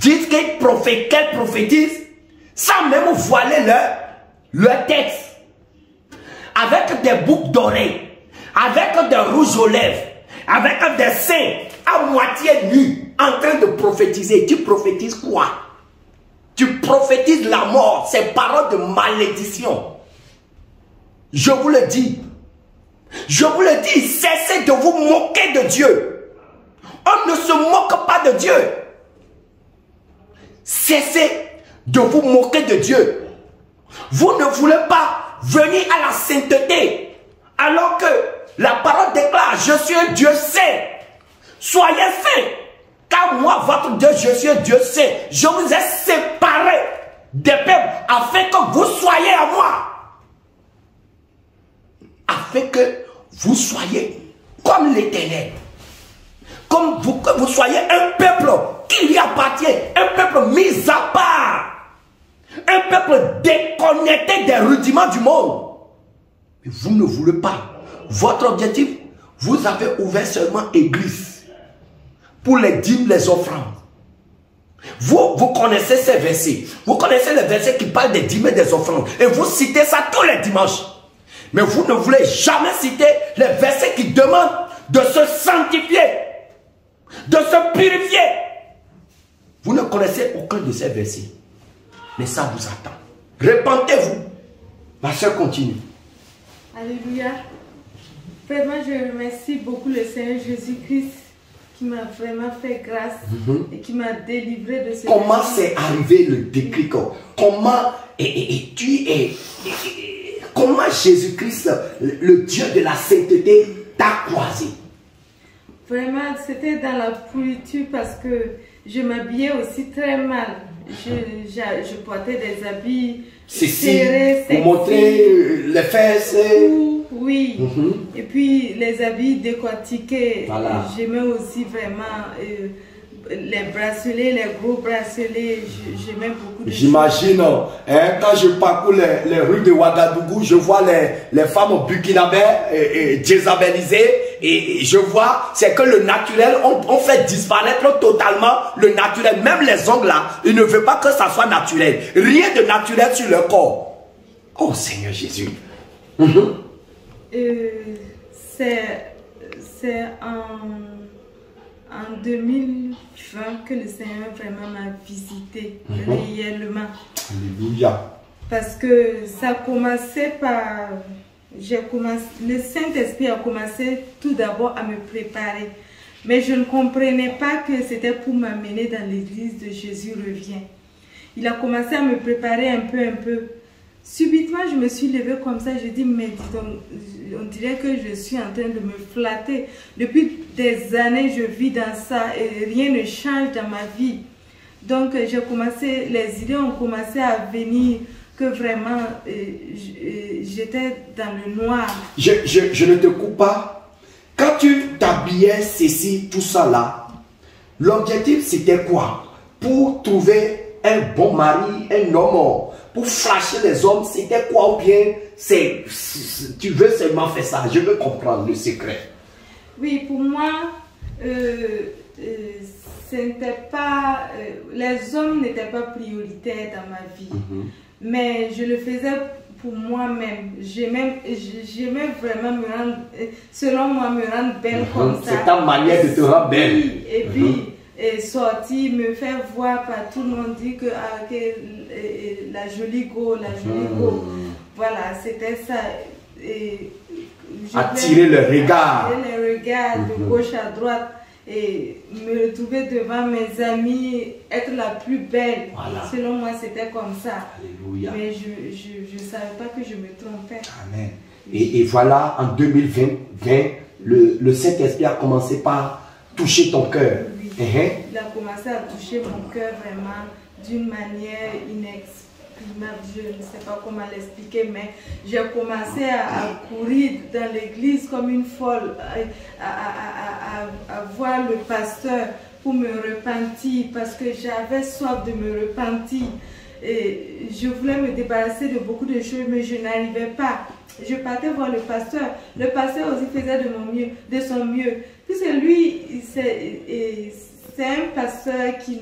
S3: disent qu'elles prophétisent sans même voiler leur tête, avec des boucles d'oreilles, avec des rouges aux lèvres, avec des seins à moitié nus, en train de prophétiser. Tu prophétises quoi? Tu prophétises la mort, ces paroles de malédiction. Je vous le dis. Je vous le dis, cessez de vous moquer de Dieu. On ne se moque pas de Dieu. Cessez de vous moquer de Dieu. Vous ne voulez pas venir à la sainteté, alors que la parole déclare, je suis un Dieu saint. Soyez saints. Car moi, votre Dieu, je suis un Dieu saint. Je vous ai séparé des peuples afin que vous soyez à moi. Afin que vous soyez comme l'Éternel. Que vous soyez un peuple qui lui appartient. Un peuple mis à part. Un peuple déconnecté des rudiments du monde. Mais vous ne voulez pas. Votre objectif, vous avez ouvert seulement église. Pour les dîmes, les offrandes. Vous connaissez ces versets. Vous connaissez les versets qui parlent des dîmes et des offrandes. Et vous citez ça tous les dimanches. Mais vous ne voulez jamais citer les versets qui demandent de se sanctifier, de se purifier. Vous ne connaissez aucun de ces versets. Mais ça vous attend. Repentez-vous. Ma soeur continue. Alléluia. Vraiment, je remercie beaucoup le Seigneur Jésus-Christ qui m'a vraiment fait grâce et qui m'a délivré de ce...
S2: Comment c'est arrivé le déclic? Comment comment Jésus-Christ, le Dieu de la sainteté, t'a croisé? Vraiment, c'était dans la pourriture parce que je m'habillais aussi très mal. Je portais des habits serrés, pour montrer les fesses.
S3: Oui. Et puis les habits décortiqués.
S2: Voilà.
S3: J'aimais aussi vraiment les bracelets, les gros bracelets. J'aimais beaucoup.
S2: J'imagine, quand je parcours les rues de Ouagadougou, je vois les femmes burkinabè et jézabélisées. Et je vois, c'est que le naturel, on fait disparaître totalement le naturel. Même les ongles là, ils ne veulent pas que ça soit naturel. Rien de naturel sur leur corps. Oh Seigneur Jésus.
S3: C'est en 2020 que le Seigneur vraiment m'a visité réellement.
S2: Alléluia.
S3: Parce que ça a commencé par... le Saint-Esprit a commencé tout d'abord à me préparer. Mais je ne comprenais pas que c'était pour m'amener dans l'église de Jésus revient. Il a commencé à me préparer un peu. Subitement, je me suis levée comme ça. Je dis, mais dis donc, on dirait que je suis en train de me flatter. Depuis des années, je vis dans ça et rien ne change dans ma vie. Donc, j'ai commencé, les idées ont commencé à venir, que vraiment j'étais dans le noir.
S2: Je ne te coupe pas. Quand tu t'habillais ceci, tout ça là, l'objectif c'était quoi? Pour trouver un bon mari, un homme, pour flasher les hommes, c'était quoi? Ou bien tu veux seulement faire ça? Je veux comprendre le secret.
S3: Oui, pour moi, ce n'était pas, les hommes n'étaient pas prioritaires dans ma vie, mais je le faisais pour moi-même. J'aimais vraiment me rendre, selon moi, me rendre belle comme ça.
S2: C'est ta manière de te rendre belle.
S3: Et puis, sortir, me faire voir par tout le monde, dire que, la jolie go, la jolie go. Voilà, c'était ça.
S2: Attirer le regard.
S3: Attirer le regard de gauche à droite. Et me retrouver devant mes amis, être la plus belle. Voilà. Selon moi, c'était comme ça. Alléluia. Mais je ne savais pas que je me trompais. Amen.
S2: Et voilà, en 2020, le Saint-Esprit a commencé par toucher ton cœur.
S3: Oui. Il a commencé à toucher mon cœur vraiment d'une manière inexprimable. Je ne sais pas comment l'expliquer, mais j'ai commencé à courir dans l'église comme une folle, à voir le pasteur pour me repentir, parce que j'avais soif de me repentir. Et je voulais me débarrasser de beaucoup de choses, mais je n'arrivais pas. Je partais voir le pasteur. Le pasteur aussi faisait de son mieux. Puisque lui, c'est un pasteur qui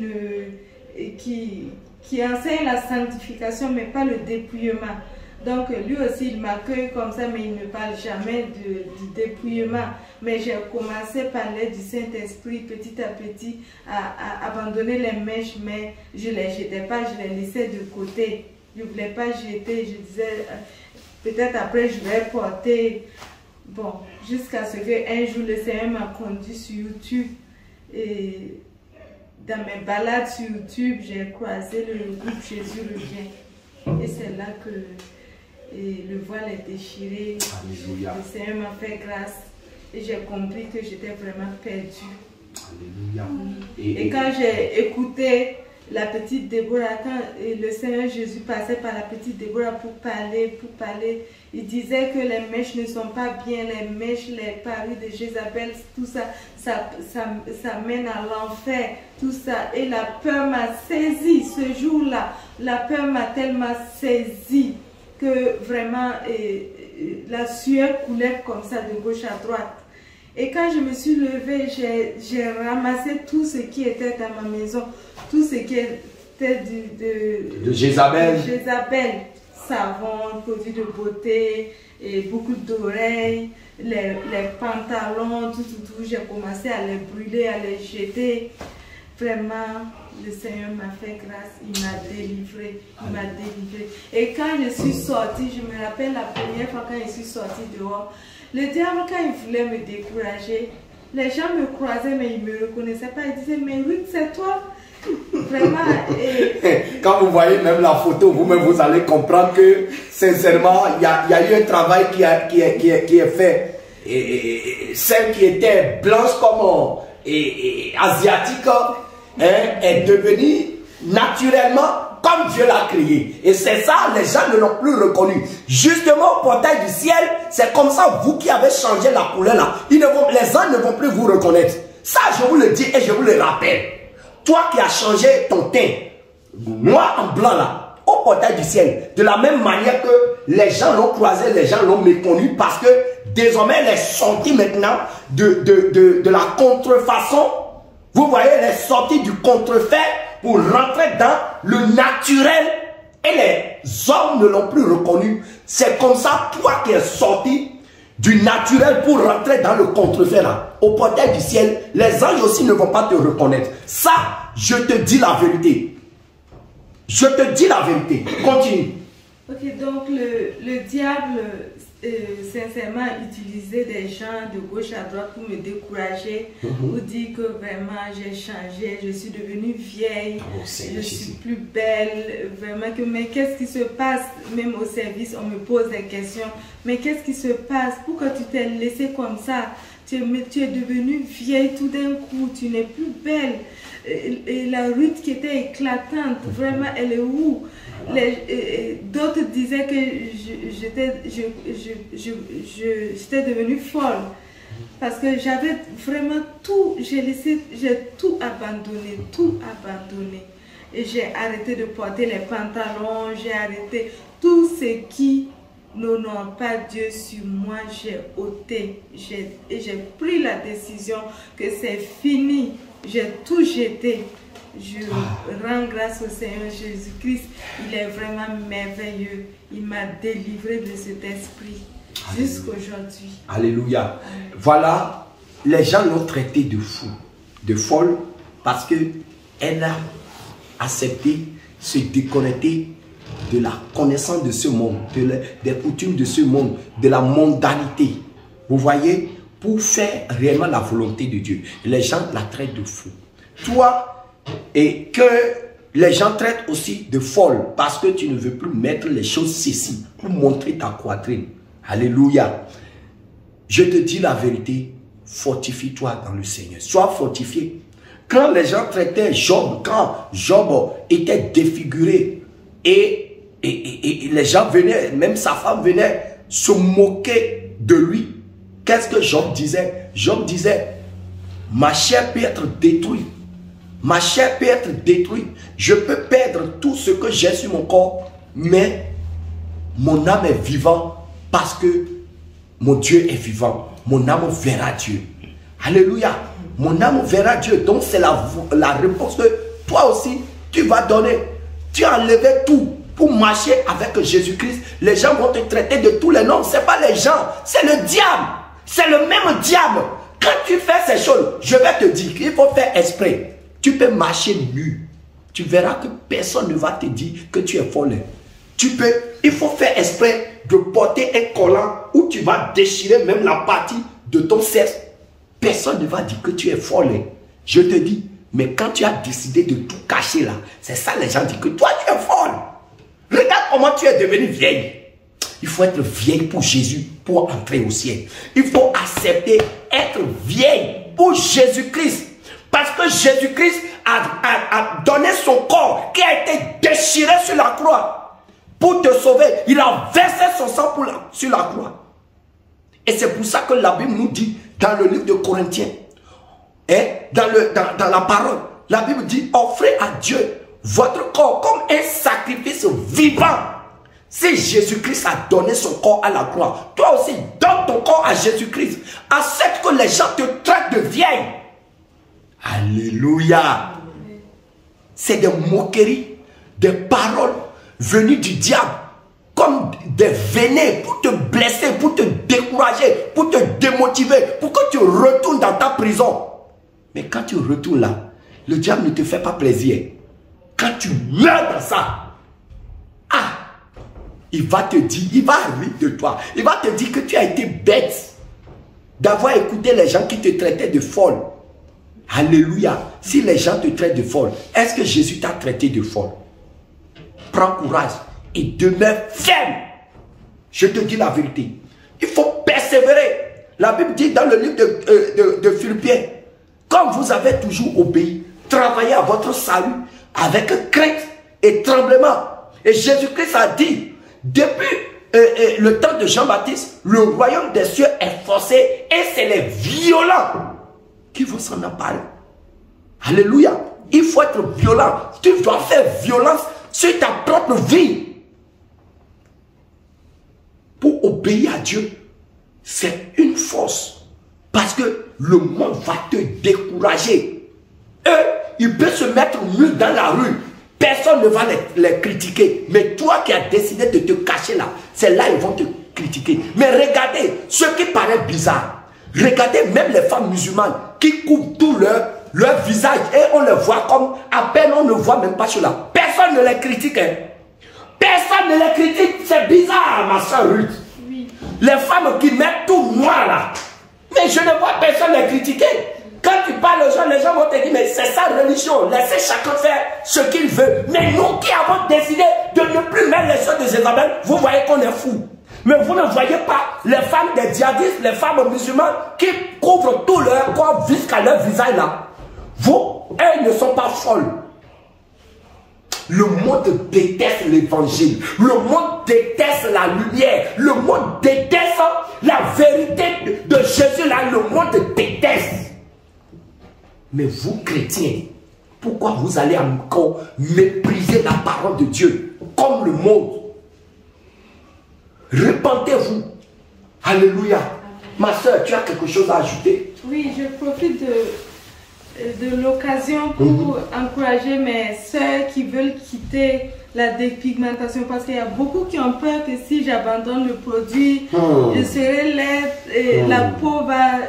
S3: enseigne la sanctification, mais pas le dépouillement. Donc lui aussi, il m'accueille comme ça, mais il ne parle jamais du dépouillement. Mais j'ai commencé par l'aide du Saint-Esprit, petit à petit, à abandonner les mèches, mais je ne les jetais pas, je les laissais de côté. Je ne voulais pas jeter, je disais, peut-être après je vais porter. Bon, jusqu'à ce qu'un jour le Seigneur m'a conduit sur YouTube. Et dans mes balades sur YouTube, j'ai croisé le groupe Jésus revient. Et c'est là que le voile est déchiré. Alléluia. Le Seigneur m'a fait grâce. Et j'ai compris que j'étais vraiment perdue. Alléluia. Et quand j'ai écouté la petite Déborah, quand le Seigneur Jésus passait par la petite Déborah pour parler, il disait que les mèches ne sont pas bien, les mèches, les paris de Jézabel, tout ça, ça mène à l'enfer, tout ça. Et la peur m'a saisi ce jour-là. La peur m'a tellement saisi que vraiment la sueur coulait comme ça de gauche à droite. Et quand je me suis levée, j'ai ramassé tout ce qui était dans ma maison, tout ce qui était de
S2: Jézabel.
S3: Savon, produits de beauté, et beaucoup d'oreilles, les pantalons, tout. J'ai commencé à les brûler, à les jeter. Vraiment, le Seigneur m'a fait grâce, il m'a délivré, Et quand je suis sortie, je me rappelle la première fois quand je suis sortie dehors, le diable, quand il voulait me décourager, les gens me croisaient, mais ils ne me reconnaissaient pas. Ils disaient, mais Ruth, c'est toi? Vraiment.
S2: Quand vous voyez même la photo, vous-même, vous allez comprendre que, sincèrement, il y a eu un travail qui est fait. Et celle qui était blanche comme asiatique est devenue naturellement comme Dieu l'a créé. Et c'est ça, les gens ne l'ont plus reconnu. Justement, au portail du ciel, c'est comme ça, vous qui avez changé la couleur là, les gens ne vont plus vous reconnaître. Ça, je vous le dis et je vous le rappelle. Toi qui as changé ton teint, noir en blanc là, au portail du ciel, de la même manière que les gens l'ont croisé, les gens l'ont méconnu, parce que désormais, elle est sortie maintenant de la contrefaçon. Vous voyez, elle est sortie du contrefait pour rentrer dans le naturel, et les hommes ne l'ont plus reconnu. C'est comme ça, toi qui es sorti du naturel pour rentrer dans le contrefait là, au portail du ciel, les anges aussi ne vont pas te reconnaître. Ça, je te dis la vérité. Je te dis la vérité. Continue.
S3: Ok, donc le diable, sincèrement, utilisait des gens de gauche à droite pour me décourager, pour dire que vraiment j'ai changé, je suis devenue vieille, je suis plus belle, vraiment que, mais qu'est-ce qui se passe? Même au service, on me pose des questions, mais qu'est-ce qui se passe? Pourquoi tu t'es laissé comme ça? tu es devenue vieille tout d'un coup, tu n'es plus belle. Et la Ruth qui était éclatante, vraiment, elle est où? D'autres disaient que j'étais devenue folle. Parce que j'avais vraiment tout, j'ai tout abandonné, Et j'ai arrêté de porter les pantalons, j'ai arrêté tout ce qui n'honore pas Dieu sur moi, j'ai ôté. Et j'ai pris la décision que c'est fini. J'ai tout jeté. Je rends grâce au Seigneur Jésus-Christ. Il est vraiment merveilleux. Il m'a délivré de cet esprit jusqu'aujourd'hui.
S2: Alléluia. Voilà, les gens l'ont traité de fou, de folle, parce qu'elle a accepté se déconnecter de la connaissance de ce monde, des coutumes de ce monde, de la mondanité. Vous voyez, pour faire réellement la volonté de Dieu. Les gens la traitent de fou. Toi, et que les gens traitent aussi de folle, parce que tu ne veux plus mettre les choses ceci pour montrer ta poitrine. Alléluia. Je te dis la vérité, fortifie-toi dans le Seigneur. Sois fortifié. Quand les gens traitaient Job, quand Job était défiguré, et les gens venaient, même sa femme venait se moquer de lui. Qu'est-ce que Job disait? Job disait, ma chair peut être détruite. Ma chair peut être détruite. Je peux perdre tout ce que j'ai sur mon corps, mais mon âme est vivante parce que mon Dieu est vivant. Mon âme verra Dieu. Alléluia. Mon âme verra Dieu. Donc c'est la réponse que toi aussi, tu vas donner. Tu as enlevé tout pour marcher avec Jésus-Christ. Les gens vont te traiter de tous les noms. Ce n'est pas les gens, c'est le diable. C'est le même diable. Quand tu fais ces choses, je vais te dire qu'il faut faire exprès. Tu peux marcher nu. Tu verras que personne ne va te dire que tu es folle. Il faut faire exprès de porter un collant où tu vas déchirer même la partie de ton sexe. Personne ne va dire que tu es folle. Je te dis, mais quand tu as décidé de tout cacher là, c'est ça les gens disent que toi tu es folle. Regarde comment tu es devenue vieille. Il faut être vieille pour Jésus, pour entrer au ciel. Il faut accepter être vieille pour Jésus-Christ. Parce que Jésus-Christ a donné son corps qui a été déchiré sur la croix pour te sauver. Il a versé son sang sur la croix. Et c'est pour ça que la Bible nous dit dans le livre de Corinthiens, et dans la parole, la Bible dit, offrez à Dieu votre corps comme un sacrifice vivant. Si Jésus-Christ a donné son corps à la croix, toi aussi donne ton corps à Jésus-Christ. Accepte que les gens te traitent de vieille. Alléluia. C'est des moqueries, des paroles venues du diable, comme des venins pour te blesser, pour te décourager, pour te démotiver, pour que tu retournes dans ta prison. Mais quand tu retournes là, le diable ne te fait pas plaisir. Quand tu meurs dans ça, il va te dire, il va rire de toi. Il va te dire que tu as été bête d'avoir écouté les gens qui te traitaient de folle. Alléluia. Si les gens te traitent de folle, est-ce que Jésus t'a traité de folle? Prends courage et demeure ferme. Je te dis la vérité. Il faut persévérer. La Bible dit dans le livre de Philippiens, comme vous avez toujours obéi, travaillez à votre salut avec crainte et tremblement. Et Jésus-Christ a dit, depuis le temps de Jean-Baptiste, le royaume des cieux est forcé et c'est les violents qui vont s'en emparer. Alléluia. Il faut être violent. Tu dois faire violence sur ta propre vie pour obéir à Dieu. C'est une force. Parce que le monde va te décourager. Eux, ils peuvent se mettre nus dans la rue. Personne ne va les critiquer. Mais toi qui as décidé de te cacher là, c'est là qu'ils vont te critiquer. Mais regardez, ce qui paraît bizarre, regardez même les femmes musulmanes qui couvrent tout leur visage et on les voit comme, à peine on ne voit même pas cela. Personne ne les critique. Hein. Personne ne les critique. C'est bizarre, ma soeur Ruth. Oui. Les femmes qui mettent tout noir là. Mais je ne vois personne les critiquer. Quand tu parles aux gens, les gens vont te dire, mais c'est sa religion, laissez chacun faire ce qu'il veut. Mais nous qui avons décidé de ne plus mettre les choses de Jézabel, vous voyez qu'on est fous. Mais vous ne voyez pas les femmes des djihadistes, les femmes musulmanes qui couvrent tout leur corps jusqu'à leur visage là. Vous, elles ne sont pas folles. Le monde déteste l'évangile. Le monde déteste la lumière. Le monde déteste la vérité de Jésus là. Le monde déteste. Mais vous, chrétiens, pourquoi vous allez encore mépriser la parole de Dieu comme le monde? Repentez-vous. Alléluia. Ma soeur, tu as quelque chose à ajouter?
S3: Oui, je profite de l'occasion pour encourager mes soeurs qui veulent quitter la dépigmentation, parce qu'il y a beaucoup qui ont peur que si j'abandonne le produit, je serai laide et la peau va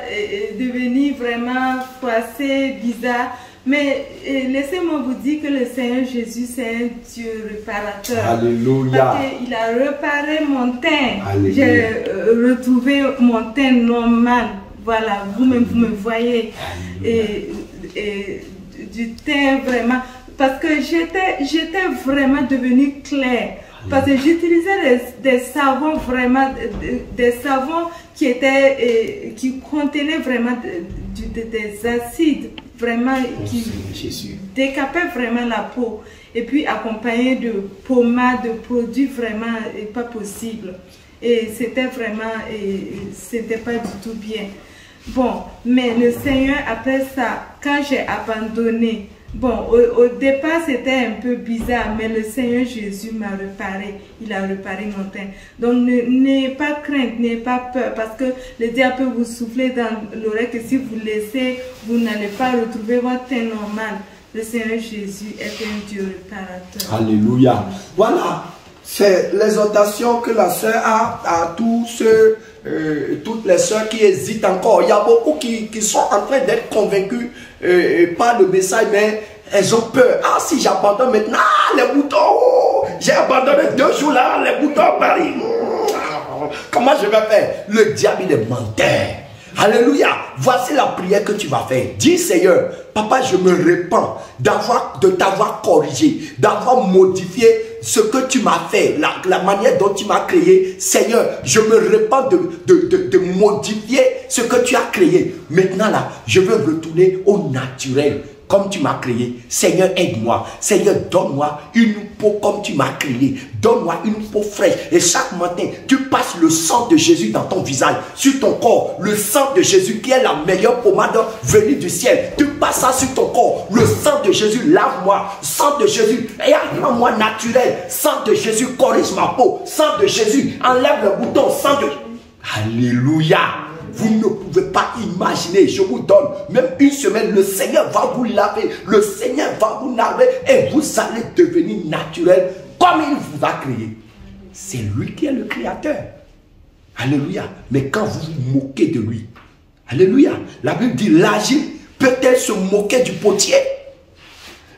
S3: devenir vraiment froissée, bizarre. Mais laissez-moi vous dire que le Seigneur Jésus, c'est un Dieu réparateur.
S2: Alléluia.
S3: Parce qu'il a réparé mon teint.
S2: Alléluia.
S3: J'ai retrouvé mon teint normal. Voilà, vous-même, vous me voyez. Et du teint vraiment. Parce que j'étais vraiment devenue claire. Parce que j'utilisais des savons vraiment, des savons qui contenaient vraiment des acides, vraiment, qui décapaient vraiment la peau. Et puis accompagné de pommades, de produits vraiment pas possible. Et c'était vraiment, c'était pas du tout bien. Bon, mais le Seigneur, après ça, quand j'ai abandonné, bon, au départ, c'était un peu bizarre, mais le Seigneur Jésus m'a réparé. Il a réparé mon teint. Donc, n'ayez pas crainte, n'ayez pas peur, parce que le diable peut vous souffler dans l'oreille que si vous laissez, vous n'allez pas retrouver votre teint normal. Le Seigneur Jésus est un Dieu réparateur.
S2: Alléluia. Voilà, c'est l'exhortation que la sœur a à tous ceux, toutes les sœurs qui hésitent encore. Il y a beaucoup qui sont en train d'être convaincus par le message, mais elles ont peur. Ah, si j'abandonne maintenant, les boutons, oh, j'ai abandonné 2 jours là, les boutons Paris. Comment je vais faire? Le diable, il est menteur. Alléluia. Voici la prière que tu vas faire. Dis, Seigneur, papa, je me répands de t'avoir corrigé, d'avoir modifié ce que tu m'as fait, la manière dont tu m'as créé. Seigneur, je me répands de modifier ce que tu as créé. Maintenant là, je veux retourner au naturel, comme tu m'as créé. Seigneur, aide-moi. Seigneur, donne-moi une peau comme tu m'as créé. Donne-moi une peau fraîche. Et chaque matin, tu passes le sang de Jésus dans ton visage, sur ton corps. Le sang de Jésus qui est la meilleure pommade venue du ciel. Tu passes ça sur ton corps. Le sang de Jésus, lave-moi. Sang de Jésus, rends-moi naturel. Sang de Jésus, corrige ma peau. Sang de Jésus, enlève le bouton. Sang de... Alléluia. Vous ne pouvez pas imaginer, je vous donne même une semaine, le Seigneur va vous laver, le Seigneur va vous laver et vous allez devenir naturel comme il vous a créé. C'est lui qui est le créateur. Alléluia. Mais quand vous vous moquez de lui, alléluia, la Bible dit l'agile peut-elle se moquer du potier?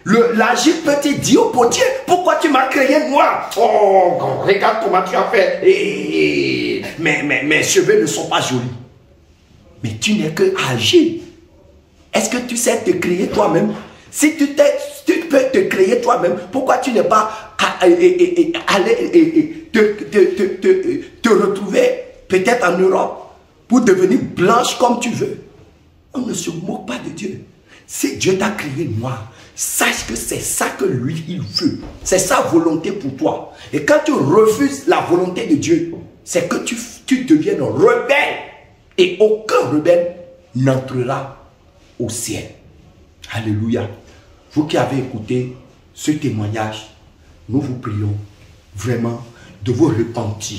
S2: L'agile peut-il dire au potier, pourquoi tu m'as créé noir? Oh, regarde comment tu as fait. Mais mes cheveux ne sont pas jolis. Mais tu n'es que agile. Est-ce que tu sais te créer toi-même? Si tu peux te créer toi-même, pourquoi tu n'es pas allé te retrouver peut-être en Europe pour devenir blanche comme tu veux? On ne se moque pas de Dieu. Si Dieu t'a créé noir, sache que c'est ça que lui, il veut. C'est sa volonté pour toi. Et quand tu refuses la volonté de Dieu, c'est que tu deviens rebelle. Et aucun rebelle n'entrera au ciel. Alléluia. Vous qui avez écouté ce témoignage, nous vous prions vraiment de vous repentir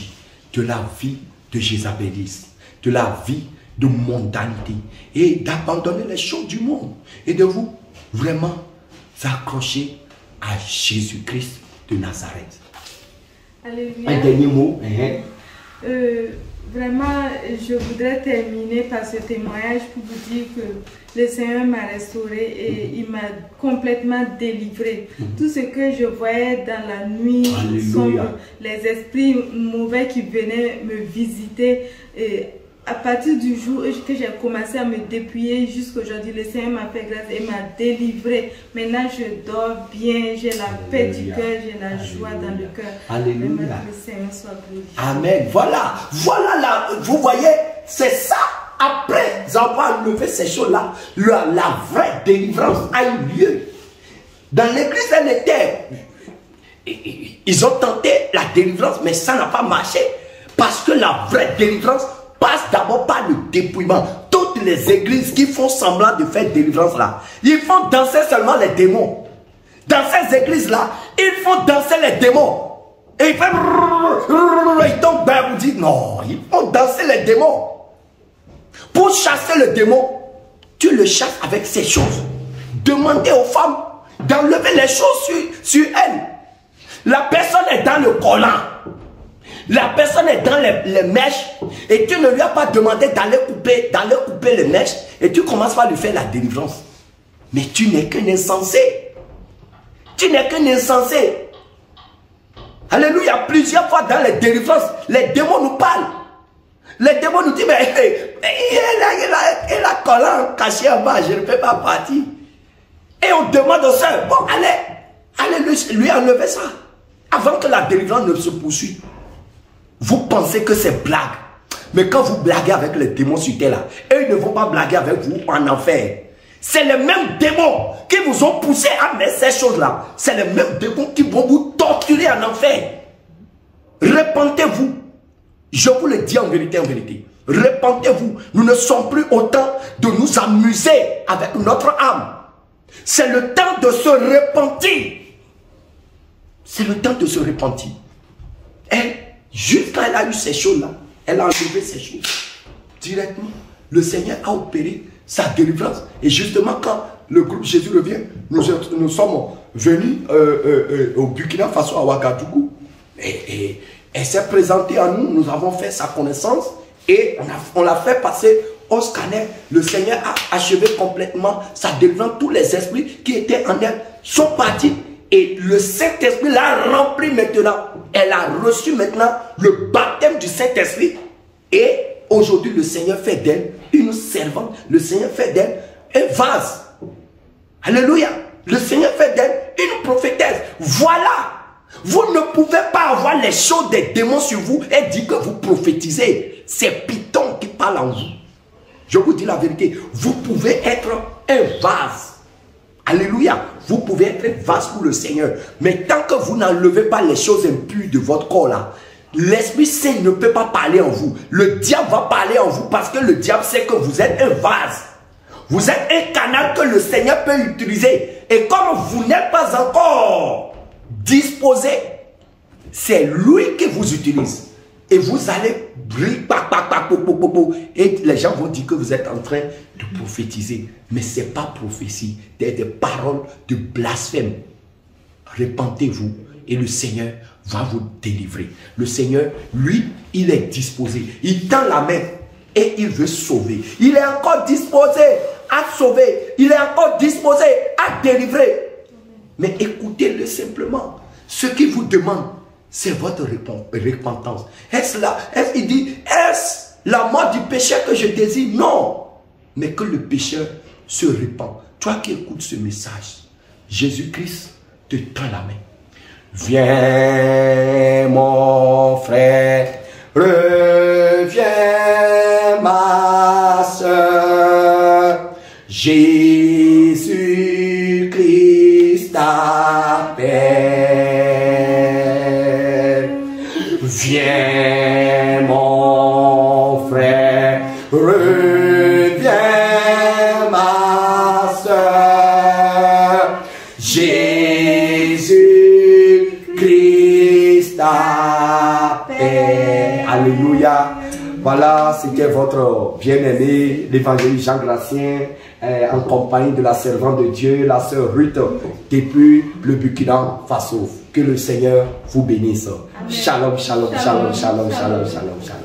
S2: de la vie de jézabélisme, de la vie de mondanité et d'abandonner les choses du monde et de vous vraiment accrocher à Jésus-Christ de Nazareth.
S3: Alléluia.
S2: Un dernier mot.
S3: Vraiment, je voudrais terminer par ce témoignage pour vous dire que le Seigneur m'a restauré et il m'a complètement délivré. Tout ce que je voyais dans la nuit sombre, les esprits mauvais qui venaient me visiter, et à partir du jour que j'ai commencé à me dépouiller jusqu'à aujourd'hui, le Seigneur m'a fait grâce et m'a délivré. Maintenant, je dors bien, j'ai la paix du cœur, j'ai la joie dans le cœur.
S2: Alléluia.
S3: Que le Seigneur soit glorifié.
S2: Amen. Voilà. Voilà là. Vous voyez, c'est ça. Après avoir enlevé ces choses-là, la vraie délivrance a eu lieu. Dans l'église, elle était. Ils ont tenté la délivrance, mais ça n'a pas marché. Parce que la vraie délivrance passe d'abord par le dépouillement. Toutes les églises qui font semblant de faire délivrance là, ils font danser seulement les démons. Dans ces églises-là, ils font danser les démons. Et ils font... Ils tombent bien, vous dites non, ils font danser les démons. Pour chasser le démon, tu le chasses avec ces choses. Demandez aux femmes d'enlever les choses sur elles. La personne est dans le collant. La personne est dans les mèches et tu ne lui as pas demandé d'aller couper les mèches et tu commences par lui faire la délivrance. Mais tu n'es qu'un insensé. Tu n'es qu'un insensé. Alléluia. Plusieurs fois dans les délivrances, les démons nous parlent. Les démons nous disent, mais il a collant caché en bas, je ne peux pas partir. Et on demande aux sœurs, bon, allez lui enlever ça. Avant que la délivrance ne se poursuive. Vous pensez que c'est blague. Mais quand vous blaguez avec les démons sur terre là, eux ne vont pas blaguer avec vous en enfer. C'est les mêmes démons qui vous ont poussé à mettre ces choses-là. C'est les mêmes démons qui vont vous torturer en enfer. Repentez-vous. Je vous le dis en vérité, en vérité. Repentez-vous. Nous ne sommes plus au temps de nous amuser avec notre âme. C'est le temps de se repentir. C'est le temps de se repentir. Elle, juste quand elle a eu ces choses-là, elle a enlevé ces choses. Directement, le Seigneur a opéré sa délivrance. Et justement, quand le groupe Jésus revient, nous sommes venus au Burkina Faso, à Ouagadougou. Et elle s'est présentée à nous, nous avons fait sa connaissance et on l'a fait passer au scanner. Le Seigneur a achevé complètement sa délivrance. Tous les esprits qui étaient en elle sont partis et le Saint-Esprit l'a rempli maintenant. Elle a reçu maintenant le baptême du Saint-Esprit et aujourd'hui le Seigneur fait d'elle une servante. Le Seigneur fait d'elle un vase. Alléluia. Le Seigneur fait d'elle une prophétesse. Voilà. Vous ne pouvez pas avoir les choses des démons sur vous et dire que vous prophétisez. C'est Python qui parle en vous. Je vous dis la vérité. Vous pouvez être un vase. Alléluia. Vous pouvez être un vase pour le Seigneur. Mais tant que vous n'enlevez pas les choses impures de votre corps là, l'Esprit Saint ne peut pas parler en vous. Le diable va parler en vous parce que le diable sait que vous êtes un vase. Vous êtes un canal que le Seigneur peut utiliser. Et comme vous n'êtes pas encore disposé, c'est lui qui vous utilise. Et vous allez briller, et les gens vont dire que vous êtes en train de prophétiser. Mais ce n'est pas prophétie, c'est des paroles de blasphème. Repentez-vous et le Seigneur va vous délivrer. Le Seigneur, lui, il est disposé. Il tend la main et il veut sauver. Il est encore disposé à sauver. Il est encore disposé à délivrer. Mais écoutez-le simplement. Ce qu'il vous demande, c'est votre repentance. Il dit, est-ce la mort du pécheur que je désire? Non. Mais que le pécheur se repent. Toi qui écoutes ce message, Jésus-Christ te tend la main. Viens mon frère, reviens ma soeur, Jésus-Christ t'appelle. Viens mon frère, reviens ma soeur, Jésus-Christ t'appelle. Alléluia. Voilà, c'était votre bien-aimé, l'évangéliste Jean Gracien, en compagnie de la servante de Dieu, la sœur Ruth, depuis le Burkina Faso. Que le Seigneur vous bénisse. Amen. Shalom, shalom, shalom, shalom, shalom, shalom, shalom.